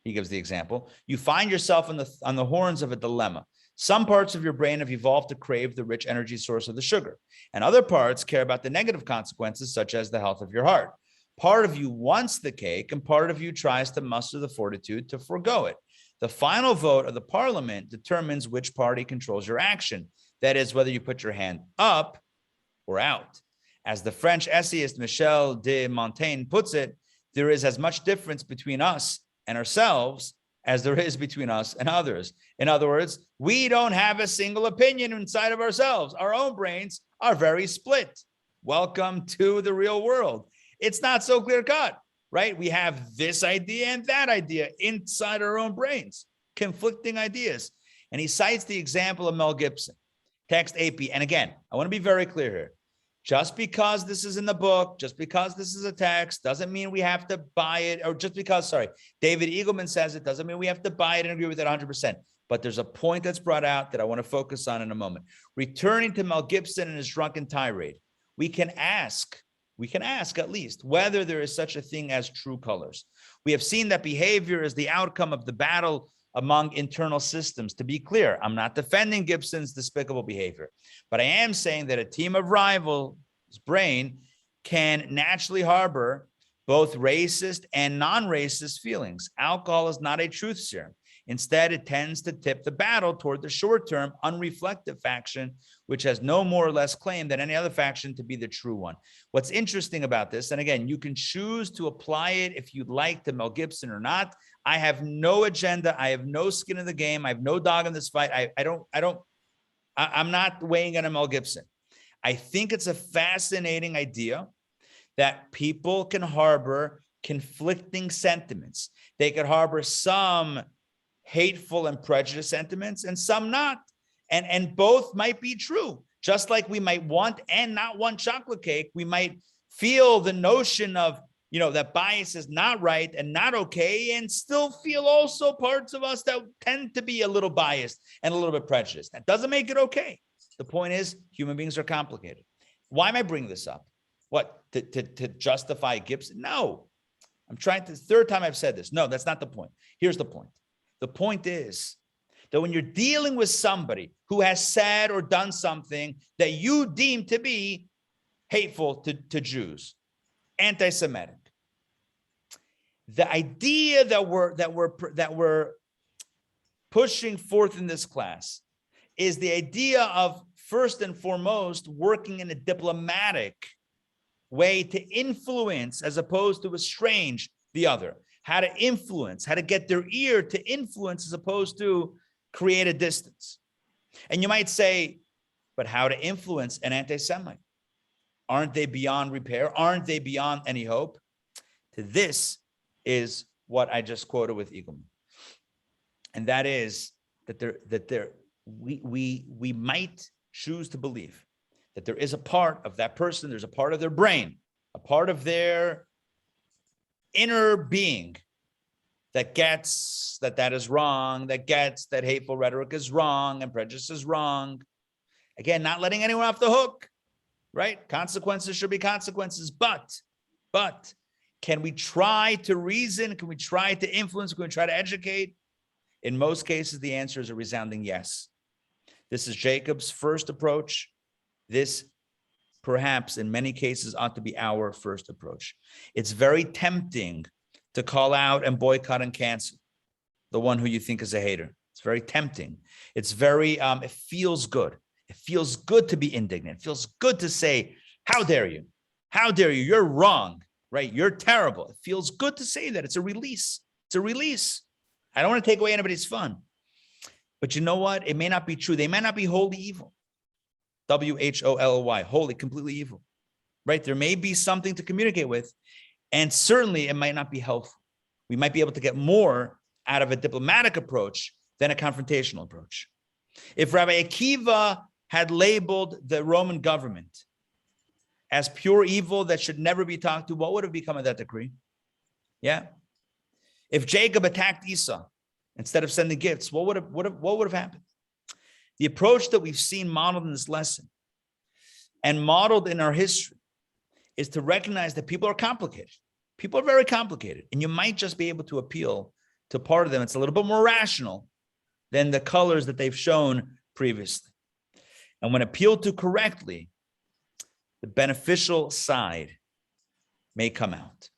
he gives the example, you find yourself on the horns of a dilemma. Some parts of your brain have evolved to crave the rich energy source of the sugar, and other parts care about the negative consequences, such as the health of your heart. Part of you wants the cake, and part of you tries to muster the fortitude to forego it. The final vote of the parliament determines which party controls your action. That is, whether you put your hand up or out. As the French essayist Michel de Montaigne puts it, there is as much difference between us and ourselves as there is between us and others. In other words, we don't have a single opinion inside of ourselves. Our own brains are very split. Welcome to the real world. It's not so clear cut, right? We have this idea and that idea inside our own brains, conflicting ideas. And he cites the example of Mel Gibson, text AP. And again, I want to be very clear here. Just because this is in the book, just because this is a text, doesn't mean we have to buy it, or just because, David Eagleman says it, doesn't mean we have to buy it and agree with it 100%. But there's a point that's brought out that I want to focus on in a moment. Returning to Mel Gibson and his drunken tirade, we can ask at least whether there is such a thing as true colors. We have seen that behavior is the outcome of the battle among internal systems. To be clear, I'm not defending Gibson's despicable behavior, but I am saying that a team of rivals' brain can naturally harbor both racist and non-racist feelings. Alcohol is not a truth serum. Instead, it tends to tip the battle toward the short-term, unreflective faction, which has no more or less claim than any other faction to be the true one. What's interesting about this, and again, you can choose to apply it if you'd like to Mel Gibson or not. I have no agenda. I have no skin in the game. I have no dog in this fight. I'm not weighing in on Mel Gibson. I think it's a fascinating idea that people can harbor conflicting sentiments. They could harbor some hateful and prejudiced sentiments and some not. And both might be true. Just like we might want and not want chocolate cake, we might feel the notion of, that bias is not right and not okay, and still feel also parts of us that tend to be a little biased and a little bit prejudiced. That doesn't make it okay. The point is, human beings are complicated. Why am I bringing this up? What, to justify Gibson? No, I'm trying to, third time I've said this. No, that's not the point. Here's the point. The point is that when you're dealing with somebody who has said or done something that you deem to be hateful to Jews, anti-Semitic, the idea that we're pushing forth in this class is the idea of, first and foremost, working in a diplomatic way to influence as opposed to estrange the other. How to influence, how to get their ear to influence as opposed to create a distance. And you might say, but how to influence an anti-Semite? Aren't they beyond repair? Aren't they beyond any hope? To this is what I just quoted with Eagleman. And that is that we might choose to believe that there is a part of that person, there's a part of their brain, a part of their inner being that gets that is wrong, that gets that hateful rhetoric is wrong and prejudice is wrong. Again, not letting anyone off the hook, right? Consequences should be consequences, but can we try to reason? Can we try to influence? Can we try to educate? In most cases, the answer is a resounding yes. This is Jacob's first approach. this perhaps in many cases ought to be our first approach. It's very tempting to call out and boycott and cancel the one who you think is a hater. It's very tempting. It's very, it feels good. It feels good to be indignant. It feels good to say, how dare you? How dare you? You're wrong, right? You're terrible. It feels good to say that. It's a release. It's a release. I don't want to take away anybody's fun. But you know what? It may not be true. They may not be wholly evil. WHOLY, wholly, completely evil, right? There may be something to communicate with, and certainly it might not be helpful. We might be able to get more out of a diplomatic approach than a confrontational approach. If Rabbi Akiva had labeled the Roman government as pure evil that should never be talked to, what would have become of that decree? Yeah. If Jacob attacked Esau instead of sending gifts, what would have happened? The approach that we've seen modeled in this lesson and modeled in our history is to recognize that people are complicated. People are very complicated, and you might just be able to appeal to part of them. It's a little bit more rational than the colors that they've shown previously. And when appealed to correctly, the beneficial side may come out.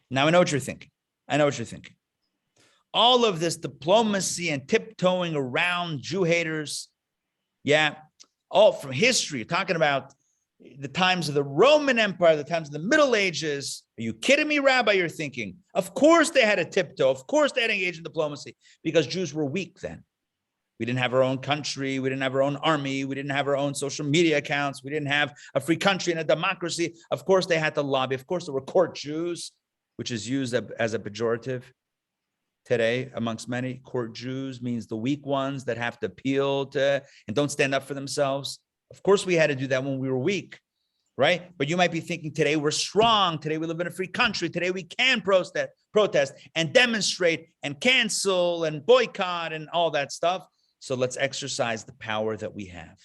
Now, I know what you're thinking. I know what you're thinking. All of this diplomacy and tiptoeing around Jew haters, yeah, all from history, talking about the times of the Roman Empire, the times of the Middle Ages. Are you kidding me, Rabbi? You're thinking, of course they had a tiptoe. Of course they had to engage in diplomacy because Jews were weak then. We didn't have our own country. We didn't have our own army. We didn't have our own social media accounts. We didn't have a free country and a democracy. Of course they had to lobby. Of course there were court Jews, which is used as a pejorative today amongst many. Court Jews means the weak ones that have to appeal to and don't stand up for themselves. Of course we had to do that when we were weak, right? But you might be thinking today we're strong. Today we live in a free country. Today we can protest and demonstrate and cancel and boycott and all that stuff. So let's exercise the power that we have.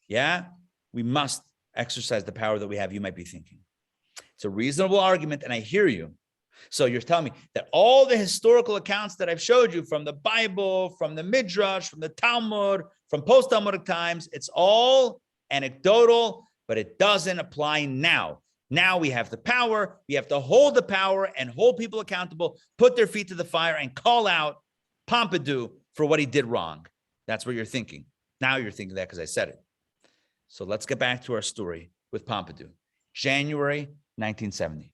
Yeah, we must exercise the power that we have, you might be thinking. It's a reasonable argument, and I hear you. So you're telling me that all the historical accounts that I've showed you from the Bible, from the Midrash, from the Talmud, from post-Talmudic times, it's all anecdotal, but it doesn't apply now. Now we have the power. We have to hold the power and hold people accountable, put their feet to the fire, and call out Pompidou for what he did wrong. That's what you're thinking. Now you're thinking that because I said it. So let's get back to our story with Pompidou. January 1970.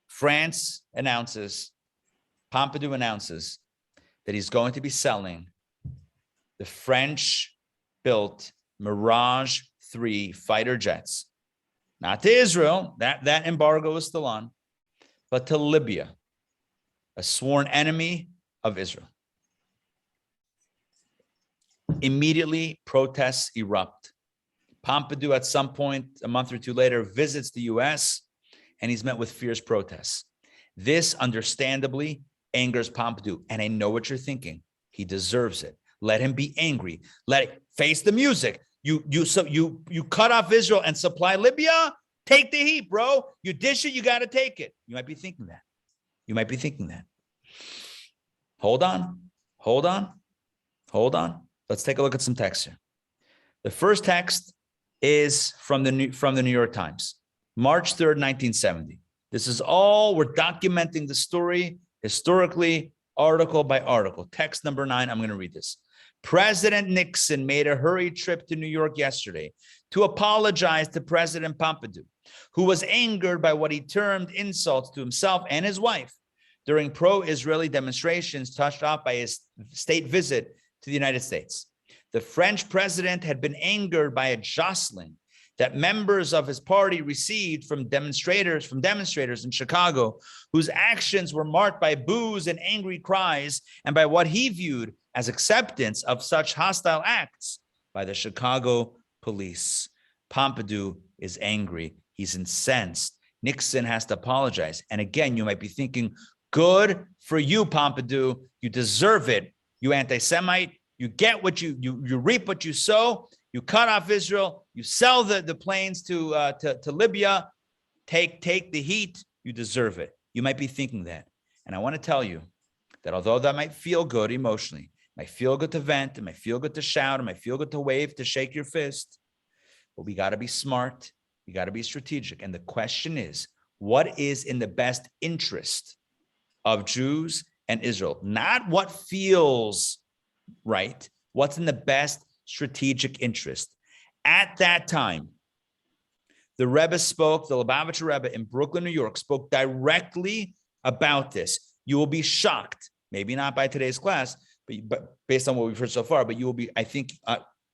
France announces, Pompidou announces that he's going to be selling the French-built Mirage 3 fighter jets, not to Israel, that embargo is still on, but to Libya, a sworn enemy of Israel. Immediately, protests erupt. Pompidou, at some point, a month or two later, visits the US, and he's met with fierce protests. This, understandably, angers Pompidou. And I know what you're thinking. He deserves it. Let him be angry. Let it face the music. You cut off Israel and supply Libya? Take the heat, bro. You dish it, you got to take it. You might be thinking that. You might be thinking that. Hold on. Hold on. Hold on. Let's take a look at some text here. The first text is from the New York Times, March 3rd, 1970. This is all, we're documenting the story historically, article by article. Text number 9, I'm going to read this. President Nixon made a hurried trip to New York yesterday to apologize to President Pompidou, who was angered by what he termed insults to himself and his wife during pro-Israeli demonstrations touched off by his state visit to the United States. The French president had been angered by a jostling that members of his party received from demonstrators in Chicago, whose actions were marked by boos and angry cries, and by what he viewed as acceptance of such hostile acts by the Chicago police. Pompidou is angry. He's incensed. Nixon has to apologize. And again, you might be thinking, good for you, Pompidou. You deserve it. You anti-Semite. You get what you reap what you sow. You cut off Israel. You sell the planes to Libya. Take the heat. You deserve it. You might be thinking that. And I want to tell you that although that might feel good emotionally, it might feel good to vent, it might feel good to shout, it might feel good to wave, to shake your fist, but we got to be smart. We got to be strategic. And the question is, what is in the best interest of Jews and Israel? Not what feels right. What's in the best strategic interest? At that time, the Rebbe spoke, the Lubavitcher Rebbe in Brooklyn, New York, spoke directly about this. You will be shocked, maybe not by today's class, but based on what we've heard so far, but you will be, I think,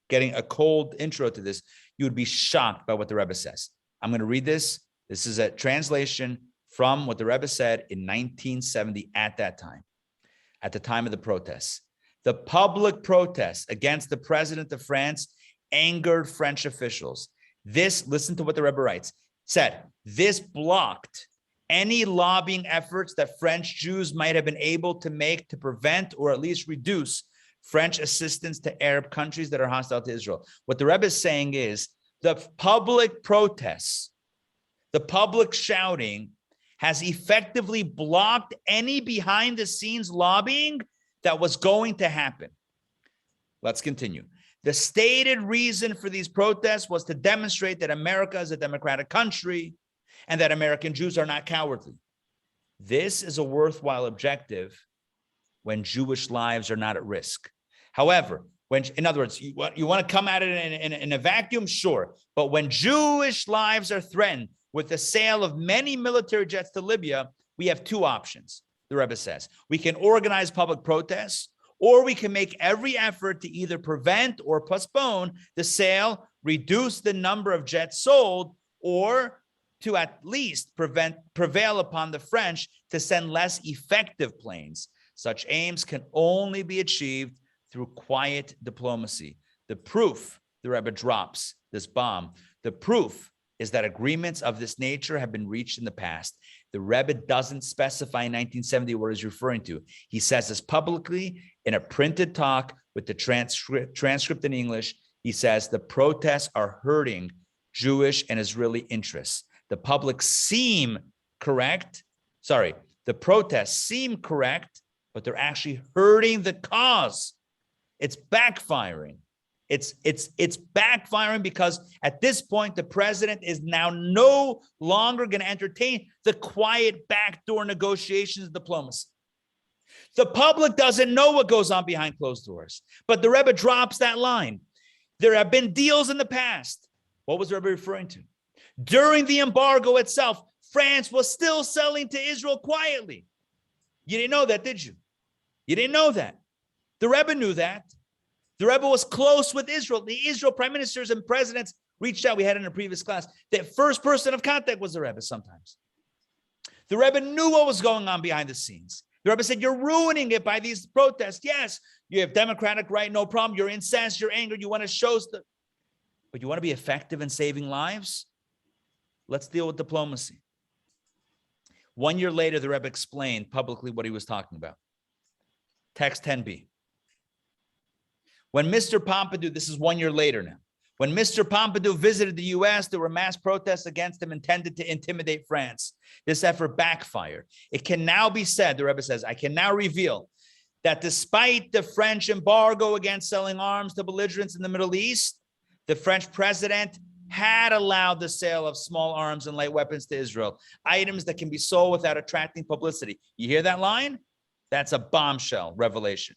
getting a cold intro to this, you would be shocked by what the Rebbe says. I'm going to read this. This is a translation from what the Rebbe said in 1970 at that time, at the time of the protests. The public protests against the president of France angered French officials. This, listen to what the Rebbe writes, said, this blocked any lobbying efforts that French Jews might have been able to make to prevent or at least reduce French assistance to Arab countries that are hostile to Israel. What the Rebbe is saying is the public protests, the public shouting has effectively blocked any behind the scenes lobbying that was going to happen. Let's continue. The stated reason for these protests was to demonstrate that America is a democratic country and that American Jews are not cowardly. This is a worthwhile objective when Jewish lives are not at risk. However, when, in other words, you want to come at it in a vacuum, sure. But when Jewish lives are threatened with the sale of many military jets to Libya, we have two options, the Rebbe says. We can organize public protests, or we can make every effort to either prevent or postpone the sale, reduce the number of jets sold, or to at least prevail upon the French to send less effective planes. Such aims can only be achieved through quiet diplomacy. The proof, the Rebbe drops this bomb, the proof is that agreements of this nature have been reached in the past. The Rebbe doesn't specify in 1970 what he's referring to. He says this publicly in a printed talk with the transcript in English. He says the protests are hurting Jewish and Israeli interests. The public seem correct. Sorry, the protests seem correct, but they're actually hurting the cause. It's backfiring. It's backfiring because at this point, the president is now no longer going to entertain the quiet backdoor negotiations of diplomacy. The public doesn't know what goes on behind closed doors, but the Rebbe drops that line. There have been deals in the past. What was the Rebbe referring to? During the embargo itself, France was still selling to Israel quietly. You didn't know that, did you? You didn't know that. The Rebbe knew that. The Rebbe was close with Israel. The Israel prime ministers and presidents reached out. We had in a previous class. The first person of contact was the Rebbe sometimes. The Rebbe knew what was going on behind the scenes. The Rebbe said, you're ruining it by these protests. Yes, you have democratic right, no problem. You're incensed, you're angry, you want to show stuff. But you want to be effective in saving lives? Let's deal with diplomacy. 1 year later, the Rebbe explained publicly what he was talking about. Text 10b. When Mr. Pompidou, this is 1 year later now, when Mr. Pompidou visited the US, there were mass protests against him intended to intimidate France. This effort backfired. It can now be said, the Rebbe says, I can now reveal that despite the French embargo against selling arms to belligerents in the Middle East, the French president had allowed the sale of small arms and light weapons to Israel, items that can be sold without attracting publicity. You hear that line? That's a bombshell revelation.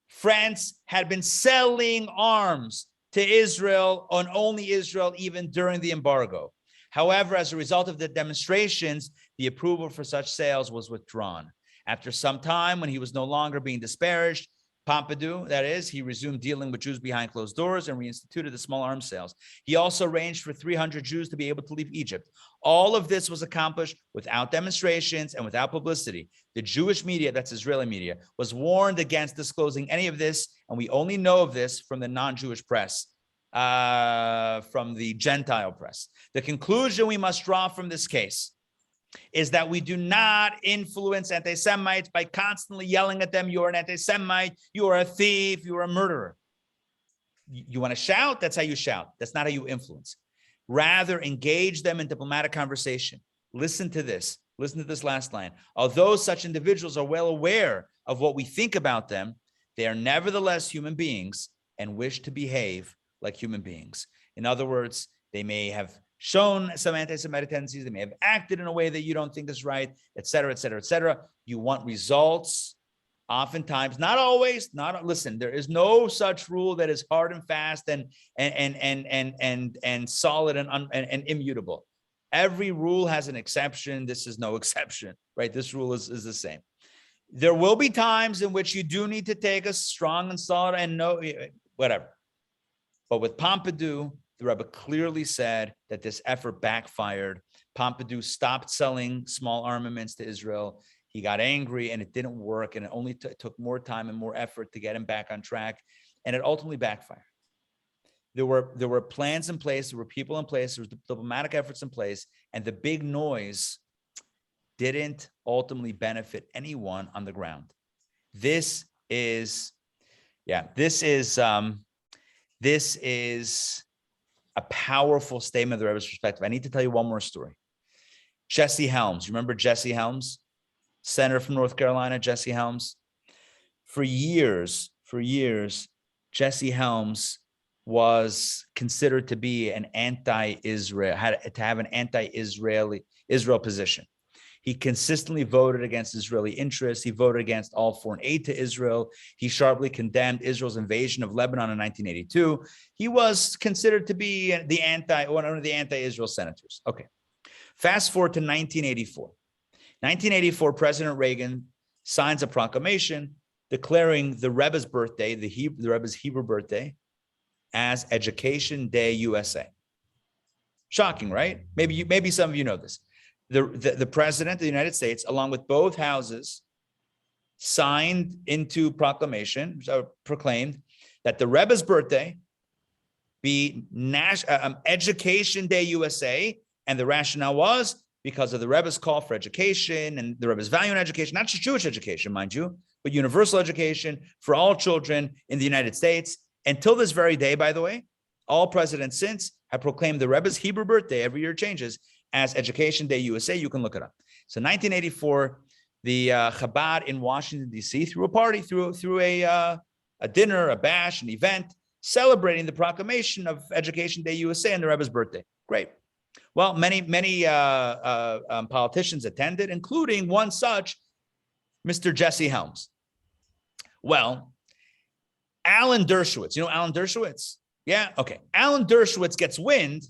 France had been selling arms to Israel, on only Israel, even during the embargo. However, as a result of the demonstrations, the approval for such sales was withdrawn. After some time, when he was no longer being disparaged, Pompidou, that is, he resumed dealing with Jews behind closed doors and reinstituted the small arms sales. He also arranged for 300 Jews to be able to leave Egypt. All of this was accomplished without demonstrations and without publicity. The Jewish media, that's Israeli media, was warned against disclosing any of this, and we only know of this from the non-Jewish press, from the Gentile press. The conclusion we must draw from this case is that we do not influence anti-Semites by constantly yelling at them, you're an anti-Semite, you are a thief, you are a murderer. You want to shout? That's how you shout. That's not how you influence. Rather, engage them in diplomatic conversation. Listen to this. Listen to this last line. Although such individuals are well aware of what we think about them, they are nevertheless human beings and wish to behave like human beings. In other words, they may have shown some anti-Semitic tendencies. They may have acted in a way that you don't think is right, et cetera, et cetera, et cetera. You want results. Oftentimes, not always, listen, there is no such rule that is hard and fast and solid and immutable. Every rule has an exception. This is no exception, right? This rule is the same. There will be times in which you do need to take a strong and solid and no, whatever. But with Pompidou, the Rebbe clearly said that this effort backfired. Pompidou stopped selling small armaments to Israel. He got angry and it didn't work. And it only took more time and more effort to get him back on track. And it ultimately backfired. There were plans in place. There were people in place. There was diplomatic efforts in place. And the big noise didn't ultimately benefit anyone on the ground. This is a powerful statement of the Rebbe's perspective. I need to tell you one more story. Jesse Helms. You remember Jesse Helms? Senator from North Carolina, Jesse Helms. For years, Jesse Helms was considered to be an anti-Israel, had to have an anti-Israel position. He consistently voted against Israeli interests. He voted against all foreign aid to Israel. He sharply condemned Israel's invasion of Lebanon in 1982. He was considered to be one of the anti-Israel senators. Okay. Fast forward to 1984. 1984, President Reagan signs a proclamation declaring the Rebbe's birthday, the Rebbe's Hebrew birthday, as Education Day USA. Shocking, right? Maybe some of you know this. The president of the United States, along with both houses, signed into proclamation, proclaimed that the Rebbe's birthday be Education Day USA, and the rationale was because of the Rebbe's call for education and the Rebbe's value in education, not just Jewish education, mind you, but universal education for all children in the United States. Until this very day, by the way, all presidents since have proclaimed the Rebbe's Hebrew birthday, every year changes, as Education Day USA. You can look it up. So 1984, the Chabad in Washington, D.C. threw a party, through a dinner, a bash, an event, celebrating the proclamation of Education Day USA and the Rebbe's birthday. Great. Well, many politicians attended, including one such, Mr. Jesse Helms. Well, Alan Dershowitz, you know Alan Dershowitz? Yeah, okay. Alan Dershowitz gets wind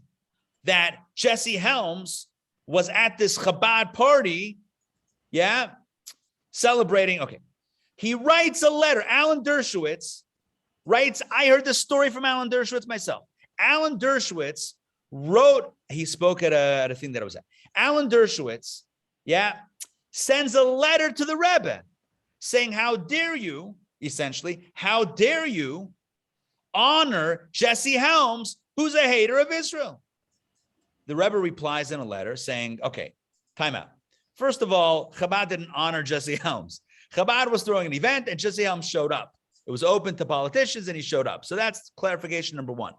that Jesse Helms was at this Chabad party, celebrating. Okay. He writes a letter. Alan Dershowitz writes, I heard this story from Alan Dershowitz myself. Alan Dershowitz wrote, he spoke at a thing that I was at. Alan Dershowitz, sends a letter to the Rebbe saying, how dare you, essentially, how dare you honor Jesse Helms, who's a hater of Israel? The Rebbe replies in a letter saying, okay, time out. First of all, Chabad didn't honor Jesse Helms. Chabad was throwing an event and Jesse Helms showed up. It was open to politicians and he showed up. So that's clarification number one.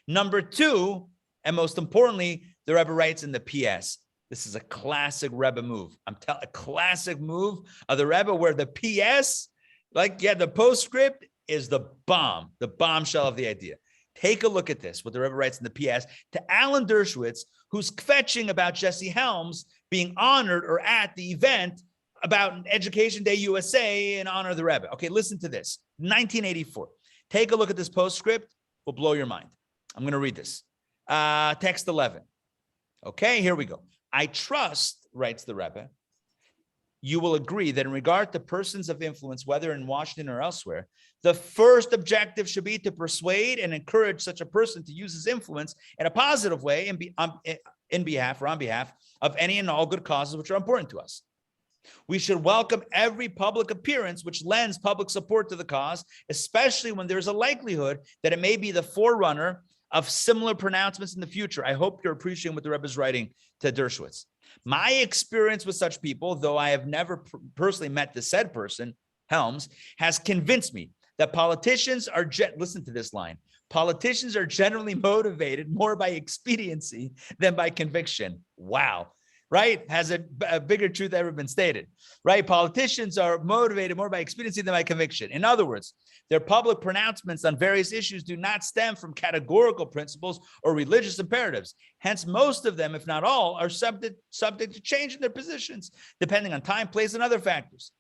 Number two, and most importantly, the Rebbe writes in the PS, this is a classic Rebbe move. A classic move of the Rebbe where the PS, the postscript is the bombshell of the idea. Take a look at this, what the Rebbe writes in the PS to Alan Dershowitz, who's kvetching about Jesse Helms being honored or at the event about Education Day USA in honor of the Rebbe. Okay, listen to this. 1984. Take a look at this postscript. Will blow your mind. I'm going to read this. Text 11. Okay, here we go. I trust, writes the Rebbe, you will agree that in regard to persons of influence, whether in Washington or elsewhere, the first objective should be to persuade and encourage such a person to use his influence in a positive way on behalf of any and all good causes which are important to us. We should welcome every public appearance which lends public support to the cause, especially when there's a likelihood that it may be the forerunner of similar pronouncements in the future. I hope you're appreciating what the Rebbe is writing to Dershowitz. My experience with such people, though I have never personally met the said person, Helms, has convinced me that politicians are, listen to this line, politicians are generally motivated more by expediency than by conviction. Wow. right? Has a bigger truth ever been stated, right? Politicians are motivated more by expediency than by conviction. In other words, their public pronouncements on various issues do not stem from categorical principles or religious imperatives. Hence, most of them, if not all, are subject to change in their positions, depending on time, place, and other factors.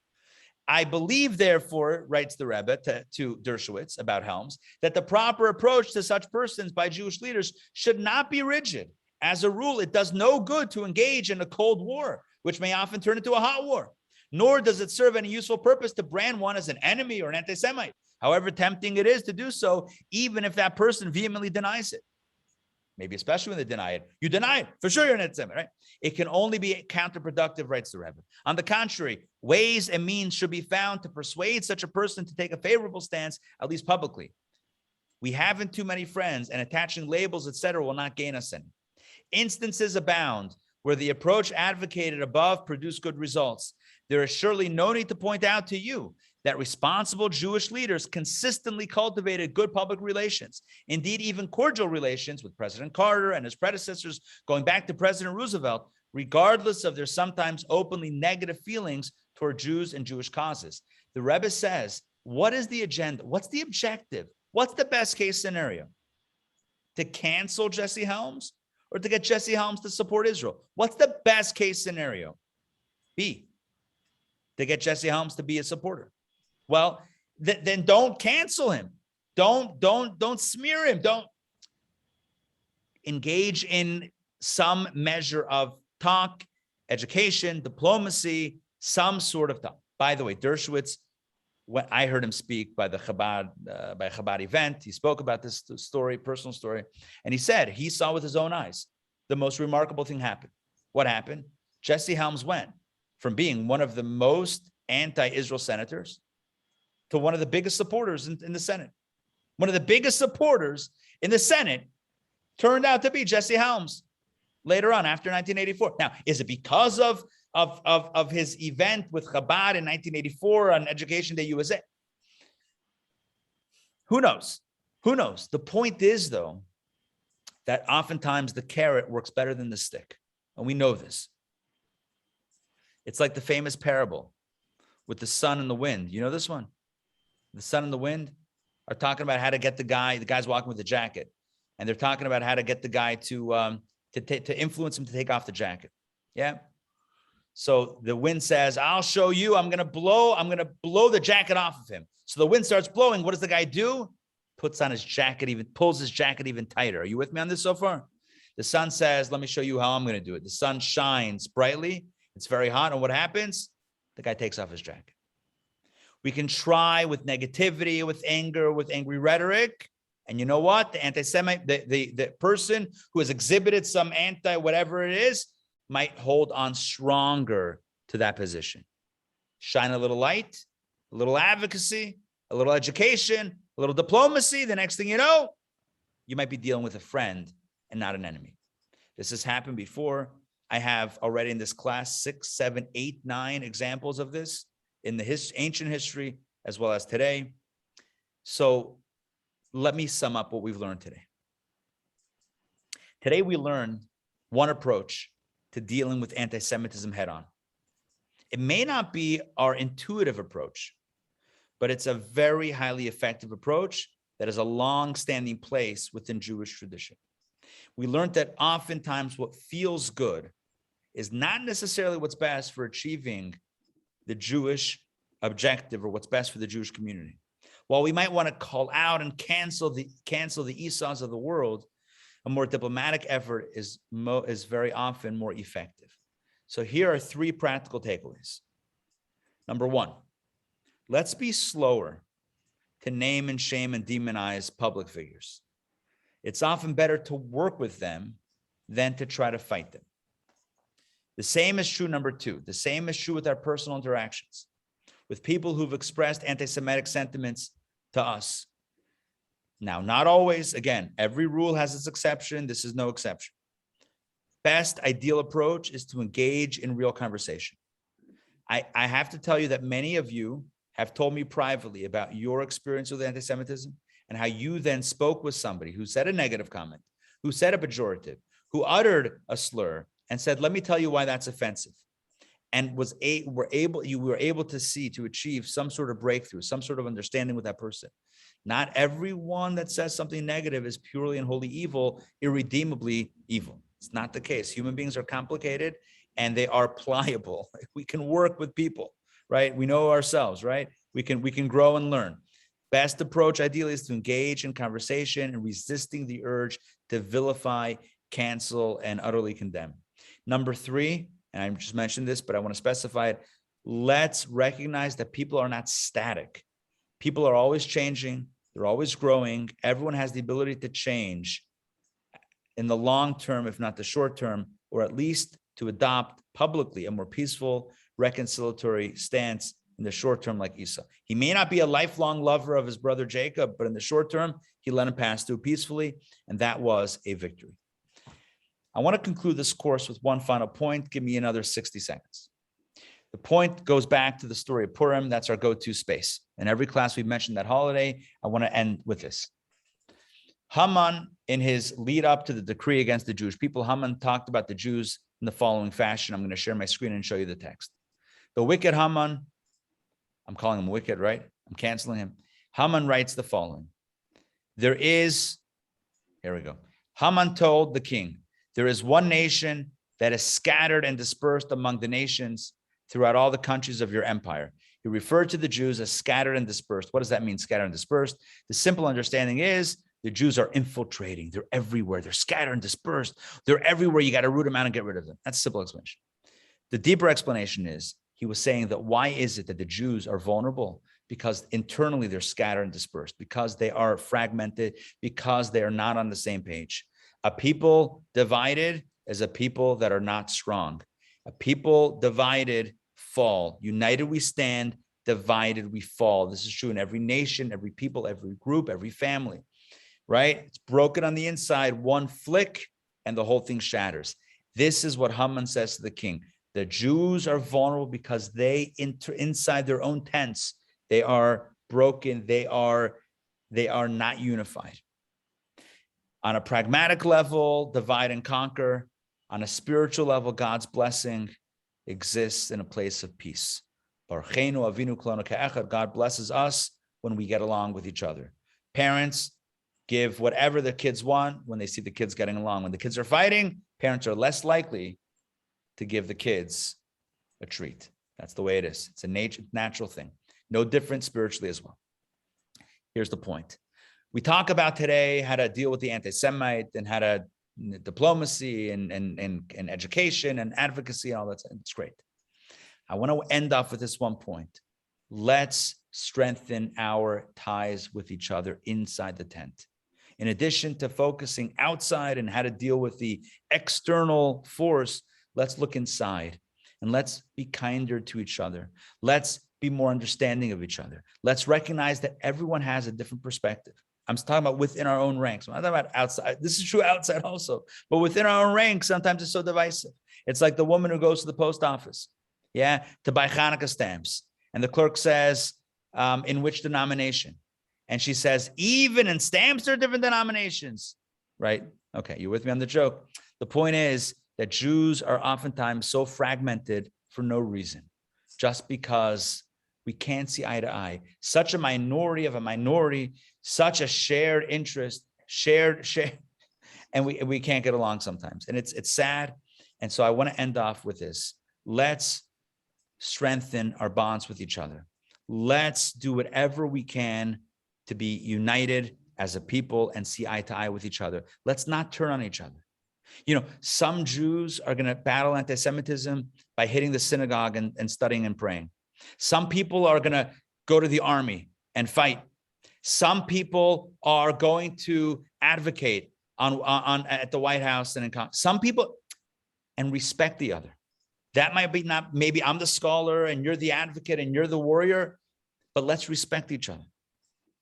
I believe, therefore, writes the Rebbe to Dershowitz about Helms, that the proper approach to such persons by Jewish leaders should not be rigid. As a rule, it does no good to engage in a cold war, which may often turn into a hot war, nor does it serve any useful purpose to brand one as an enemy or an anti-Semite, however tempting it is to do so, even if that person vehemently denies it. Maybe especially when they deny it. You deny it, for sure you're an anti-Semite, right? It can only be counterproductive, writes the Rebbe. On the contrary, ways and means should be found to persuade such a person to take a favorable stance, at least publicly. We haven't too many friends, and attaching labels, etc., will not gain us any. Instances abound where the approach advocated above produced good results. There is surely no need to point out to you that responsible Jewish leaders consistently cultivated good public relations, indeed even cordial relations with President Carter and his predecessors going back to President Roosevelt, regardless of their sometimes openly negative feelings toward Jews and Jewish causes. The Rebbe says, what is the agenda? What's the objective? What's the best case scenario? To cancel Jesse Helms or to get Jesse Helms to support Israel? What's the best case scenario? B, to get Jesse Helms to be a supporter. Well, then don't cancel him. Don't smear him. Don't engage in some measure of talk, education, diplomacy, some sort of talk. By the way, Dershowitz, when I heard him speak by the Chabad event, he spoke about this story, personal story, and he said he saw with his own eyes the most remarkable thing happen. What happened? Jesse Helms went from being one of the most anti-Israel senators to one of the biggest supporters in the Senate. One of the biggest supporters in the Senate turned out to be Jesse Helms later on after 1984. Now, is it because of his event with Chabad in 1984 on Education Day USA? Who knows? Who knows? The point is, though, that oftentimes the carrot works better than the stick. And we know this. It's like the famous parable with the sun and the wind. You know this one? The sun and the wind are talking about how to get the guy's walking with a jacket. And they're talking about how to get the guy to influence him to take off the jacket. Yeah. So the wind says, I'll show you, I'm going to blow the jacket off of him. So the wind starts blowing. What does the guy do? Puts on his jacket, pulls his jacket even tighter. Are you with me on this so far? The sun says, let me show you how I'm going to do it. The sun shines brightly. It's very hot. And what happens? The guy takes off his jacket. We can try with negativity, with anger, with angry rhetoric. And you know what? The anti-Semite, the person who has exhibited some whatever it is, might hold on stronger to that position. Shine a little light, a little advocacy, a little education, a little diplomacy. The next thing you know, you might be dealing with a friend and not an enemy. This has happened before. I have already in this class 6, 7, 8, 9 examples of this in the ancient history as well as today. So let me sum up what we've learned today. Today we learned one approach to dealing with anti-Semitism head on. It may not be our intuitive approach, but it's a very highly effective approach that has a long-standing place within Jewish tradition. We learned that oftentimes what feels good is not necessarily what's best for achieving the Jewish objective or what's best for the Jewish community. While we might want to call out and cancel the Esau's of the world, a more diplomatic effort is very often more effective. So here are 3 practical takeaways. Number 1, let's be slower to name and shame and demonize public figures. It's often better to work with them than to try to fight them. The same is true, number 2. The same is true with our personal interactions with people who've expressed anti-Semitic sentiments to us. Now, not always. Again, every rule has its exception. This is no exception. Best ideal approach is to engage in real conversation. I have to tell you that many of you have told me privately about your experience with anti-Semitism and how you then spoke with somebody who said a negative comment, who said a pejorative, who uttered a slur, and said, let me tell you why that's offensive. And you were able to see, to achieve some sort of breakthrough, some sort of understanding with that person. Not everyone that says something negative is purely and wholly evil, irredeemably evil. It's not the case. Human beings are complicated and they are pliable. We can work with people, right? We know ourselves, right? We can grow and learn. Best approach ideally is to engage in conversation and resisting the urge to vilify, cancel, and utterly condemn. Number 3, and I just mentioned this, but I want to specify it. Let's recognize that people are not static. People are always changing. They're always growing. Everyone has the ability to change in the long term, if not the short term, or at least to adopt publicly a more peaceful, reconciliatory stance in the short term, like Esau. He may not be a lifelong lover of his brother Jacob, but in the short term, he let him pass through peacefully, and that was a victory. I want to conclude this course with one final point. Give me another 60 seconds. The point goes back to the story of Purim. That's our go-to space. In every class we've mentioned that holiday. I want to end with this. Haman, in his lead up to the decree against the Jewish people, Haman talked about the Jews in the following fashion. I'm going to share my screen and show you the text. The wicked Haman, I'm calling him wicked, right? I'm canceling him. Haman writes the following. Here we go. Haman told the king, there is one nation that is scattered and dispersed among the nations throughout all the countries of your empire. He referred to the Jews as scattered and dispersed. What does that mean, scattered and dispersed? The simple understanding is the Jews are infiltrating. They're everywhere. They're scattered and dispersed. They're everywhere. You got to root them out and get rid of them. That's a simple explanation. The deeper explanation is he was saying that why is it that the Jews are vulnerable? Because internally they're scattered and dispersed, because they are fragmented, because they are not on the same page. A people divided is a people that are not strong. A people divided fall. United we stand, divided we fall. This is true in every nation, every people, every group, every family, right? It's broken on the inside, one flick, and the whole thing shatters. This is what Haman says to the king. The Jews are vulnerable because they inside their own tents, they are broken, they are not unified. On a pragmatic level, divide and conquer. On a spiritual level, God's blessing exists in a place of peace. God blesses us when we get along with each other. Parents give whatever the kids want when they see the kids getting along. When the kids are fighting, parents are less likely to give the kids a treat. That's the way it is. It's a natural thing. No different spiritually as well. Here's the point. We talk about today how to deal with the anti-Semite and how to diplomacy and education and advocacy and all that. It's great. I want to end off with this one point. Let's strengthen our ties with each other inside the tent. In addition to focusing outside and how to deal with the external force, let's look inside and let's be kinder to each other. Let's be more understanding of each other. Let's recognize that everyone has a different perspective. I'm talking about within our own ranks. I'm not talking about outside. This is true outside also. But within our own ranks, sometimes it's so divisive. It's like the woman who goes to the post office, to buy Hanukkah stamps. And the clerk says, in which denomination? And she says, even in stamps, there are different denominations, right? Okay, you're with me on the joke. The point is that Jews are oftentimes so fragmented for no reason, just because we can't see eye to eye. Such a minority of a minority, such a shared interest, shared, and we can't get along sometimes. And it's sad. And so I want to end off with this. Let's strengthen our bonds with each other. Let's do whatever we can to be united as a people and see eye to eye with each other. Let's not turn on each other. You know, some Jews are going to battle anti-Semitism by hitting the synagogue and studying and praying. Some people are going to go to the army and fight. Some people are going to advocate at the White House and in Congress. Some people, and respect the other. That might be not, maybe I'm the scholar and you're the advocate and you're the warrior, but let's respect each other.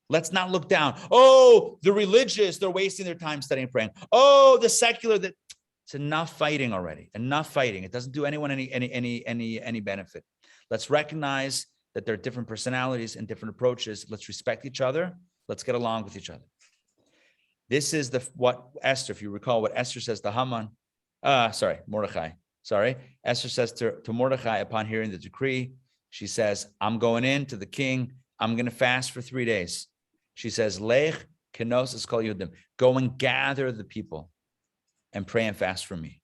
Let's not look down. Oh, the religious, they're wasting their time studying and praying. Oh, the secular, it's enough fighting already. Enough fighting. It doesn't do anyone any benefit. Let's recognize that there are different personalities and different approaches. Let's respect each other. Let's get along with each other. This is what Esther, if you recall what Esther says to Haman, Mordecai. Sorry. Esther says to Mordecai upon hearing the decree, she says, I'm going in to the king. I'm going to fast for 3 days. She says, Lech kenos es kol Yehudim. Go and gather the people and pray and fast for me.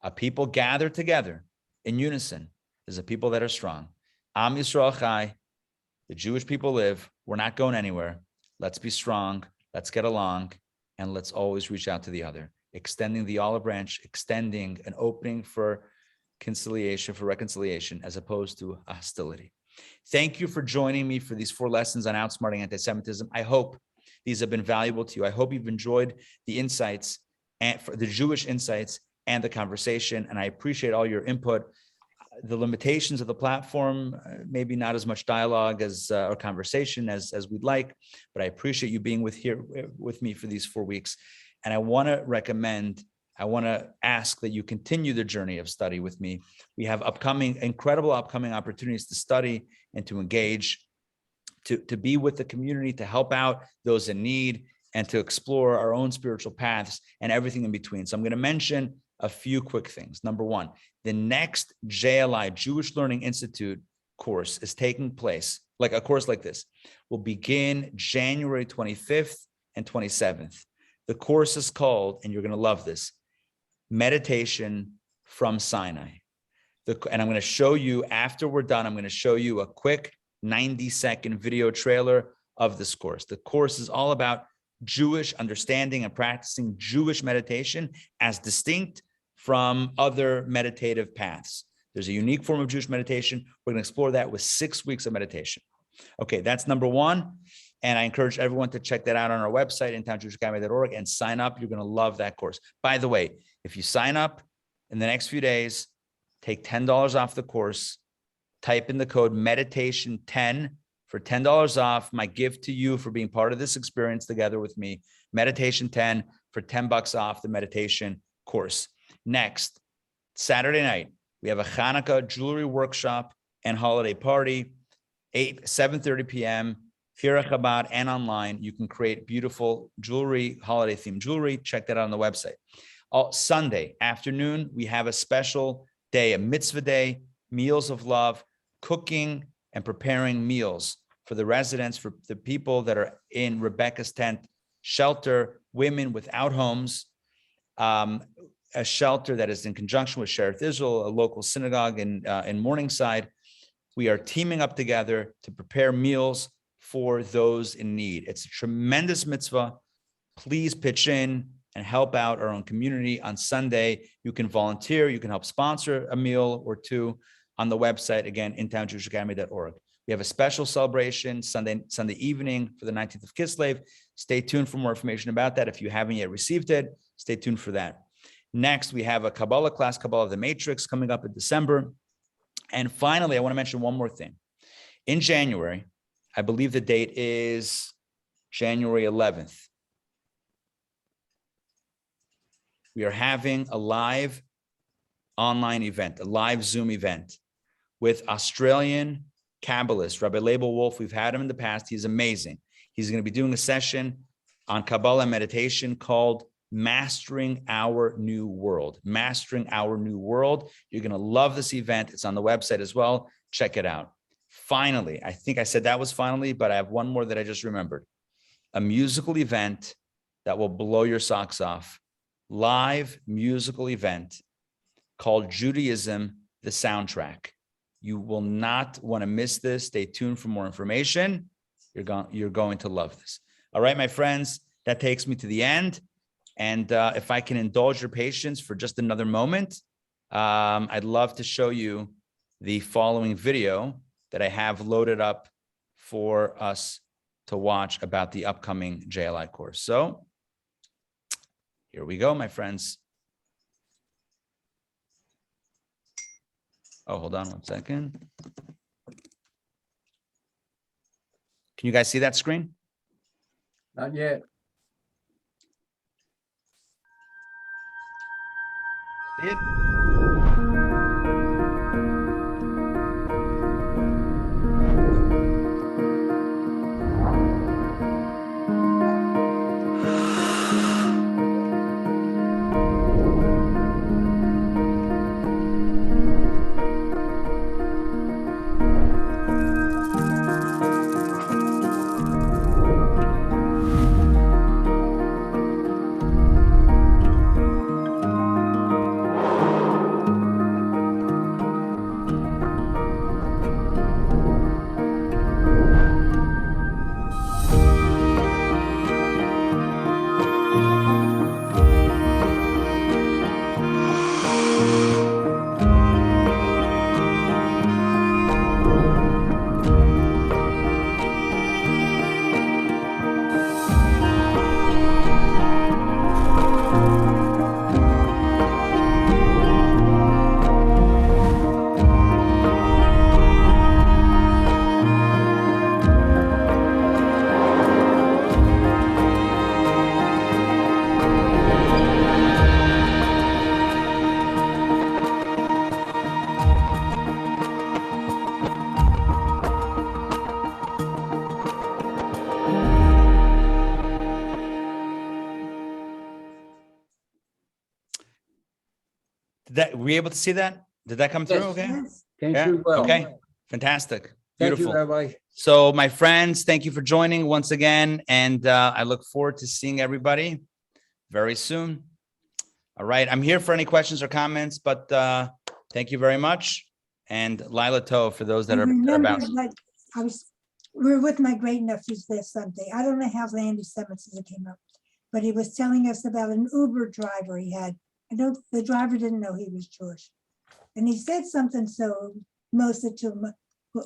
A people gather together in unison is a people that are strong. Am Yisrael Chai, the Jewish people live. We're not going anywhere. Let's be strong. Let's get along. And let's always reach out to the other, extending the olive branch, extending an opening for conciliation, for reconciliation, as opposed to hostility. Thank you for joining me for these 4 lessons on outsmarting anti-Semitism. I hope these have been valuable to you. I hope you've enjoyed the insights and for the Jewish insights and the conversation. And I appreciate all your input. The limitations of the platform, maybe not as much dialogue as or conversation as we'd like, but I appreciate you being with me for these 4 weeks. And I want to ask that you continue the journey of study with me. We have incredible upcoming opportunities to study and to engage, to be with the community, to help out those in need, and to explore our own spiritual paths and everything in between. So I'm going to mention a few quick things. Number 1, the next JLI, Jewish Learning Institute course is taking place, like a course like this, will begin January 25th and 27th. The course is called, and you're going to love this, Meditation from Sinai. And I'm going to show you, after we're done, I'm going to show you a quick 90-second video trailer of this course. The course is all about Jewish understanding and practicing Jewish meditation as distinct from other meditative paths. There's a unique form of Jewish meditation. We're going to explore that with 6 weeks of meditation. Okay, that's number 1. And I encourage everyone to check that out on our website, intownjewishacademy.org, and sign up. You're going to love that course. By the way, if you sign up in the next few days, take $10 off the course, type in the code meditation10 for $10 off. My gift to you for being part of this experience together with me, meditation10 for $10 off the meditation course. Next, Saturday night, we have a Hanukkah jewelry workshop and holiday party, 7:30 p.m. here at Chabad and online. You can create beautiful jewelry, holiday themed jewelry. Check that out on the website. Sunday afternoon, we have a special day, a mitzvah day, meals of love, cooking and preparing meals for the residents, for the people that are in Rebecca's tent shelter, women without homes, a shelter that is in conjunction with Shereth Israel, a local synagogue in Morningside. We are teaming up together to prepare meals for those in need. It's a tremendous mitzvah. Please pitch in and help out our own community. On Sunday, you can volunteer, you can help sponsor a meal or two on the website, again, intownjewishacademy.org. We have a special celebration Sunday evening for the 19th of Kislev. Stay tuned for more information about that. If you haven't yet received it, stay tuned for that. Next, we have a Kabbalah class, Kabbalah of the Matrix, coming up in December. And finally, I want to mention one more thing. In January, I believe the date is January 11th. We are having a live online event, a live Zoom event with Australian Kabbalist, Rabbi Label Wolf. We've had him in the past. He's amazing. He's going to be doing a session on Kabbalah and meditation called Mastering Our New World. Mastering Our New World. You're going to love this event. It's on the website as well. Check it out. Finally, I think I said that was finally, but I have one more that I just remembered. A musical event that will blow your socks off. Live musical event called Judaism, the Soundtrack. You will not want to miss this. Stay tuned for more information. You're going to love this. All right, my friends, that takes me to the end. And if I can indulge your patience for just another moment, I'd love to show you the following video that I have loaded up for us to watch about the upcoming JLI course. So here we go, my friends. Oh, hold on one second. Can you guys see that screen? Not yet. See it? That, were you able to see that? Did that come through? Yes. Okay. Yes. Came Yeah, through well. okay. Fantastic. Thank you, Beautiful. Rabbi. So my friends, thank you for joining once again. And I look forward to seeing everybody very soon. All right. I'm here for any questions or comments, but thank you very much. And Lila Tov for those that I are remember about. that we were with my great nephews there Sunday. I don't know how the anti-Semitism came up, but he was telling us about an Uber driver he had. The driver didn't know he was Jewish. And he said something so Moshe to him,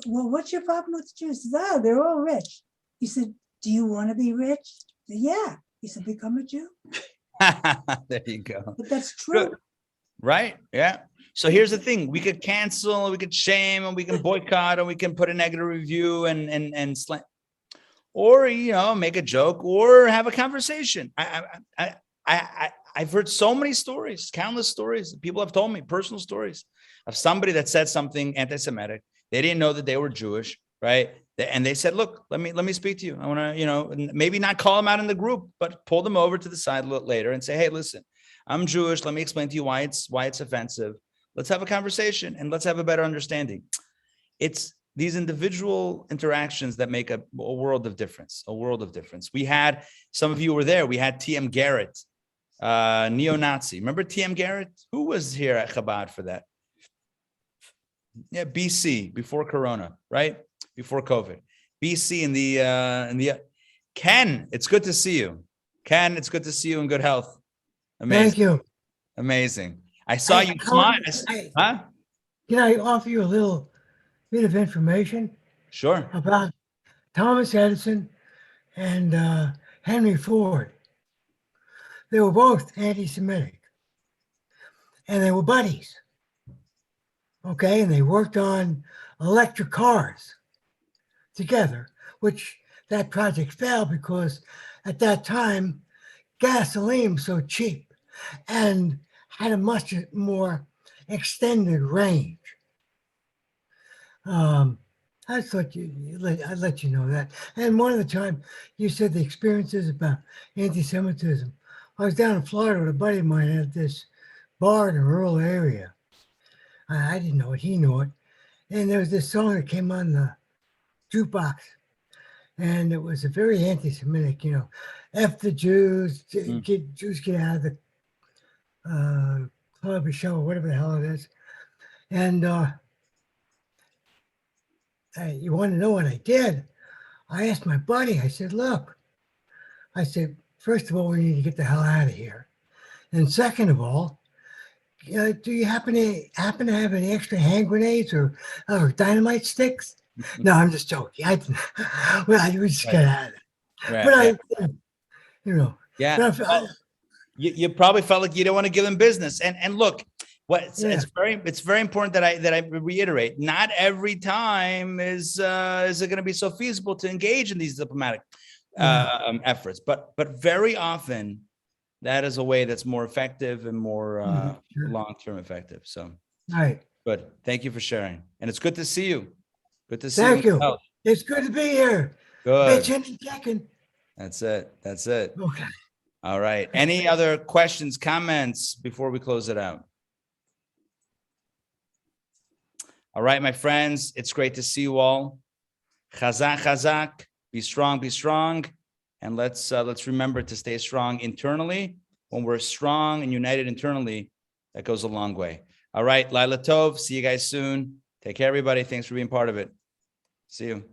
well, what's your problem with Jews? He said, oh, they're all rich. He said, do you want to be rich? He said, yeah. He said, become a Jew. There you go. But that's true. Good. Right. Yeah. So here's the thing. We could cancel, we could shame, and we can boycott, and we can put a negative review and slam, or, you know, make a joke or have a conversation. I've heard so many stories, countless stories. People have told me personal stories of somebody that said something anti-Semitic. They didn't know that they were Jewish, right? And they said, look, let me speak to you. I want to, you know, maybe not call them out in the group, but pull them over to the side a little later and say, hey, listen, I'm Jewish. Let me explain to you why it's offensive. Let's have a conversation and let's have a better understanding. It's these individual interactions that make a world of difference, We had, some of you were there. We had T.M. Garrett, neo-Nazi. Remember T.M. Garrett? Who was here at Chabad for that? Yeah, BC, before Corona, right? Before COVID. BC in the Ken, it's good to see you. Ken, it's good to see you in good health. Amazing. Thank you. Amazing. I saw you smile. Huh? Can I offer you a little bit of information? Sure. About Thomas Edison and Henry Ford. They were both anti-Semitic. And they were buddies. Okay, and they worked on electric cars together, which that project failed because at that time, gasoline was so cheap and had a much more extended range. I thought I'd let you know that. And one of the time you said the experiences about anti-Semitism. I was down in Florida with a buddy of mine at this bar in a rural area. I didn't know it, he knew it. And there was this song that came on the jukebox. And it was a very anti-Semitic, you know, F the Jews, Jews get out of the club or show, or whatever the hell it is. And you want to know what I did? I asked my buddy, I said, look, I said, first of all, we need to get the hell out of here. And second of all, do you happen to have any extra hand grenades or dynamite sticks? No, I'm just joking. I just get out of it. Right, But you know. Yeah. You probably felt like you don't want to give them business. And look, it's very important that I reiterate. Not every time is it going to be so feasible to engage in these diplomatic efforts, but very often that is a way that's more effective and more long-term effective. So, right. Good. Thank you for sharing, and it's good to see you. Good to see Thank you. Oh. It's good to be here. Good. That's it. Okay. All right. Any other questions, comments before we close it out? All right, my friends, it's great to see you all. Chazak, chazak. Be strong. And let's remember to stay strong internally. When we're strong and united internally, that goes a long way. All right, Laila Tov. See you guys soon. Take care, everybody. Thanks for being part of it. See you.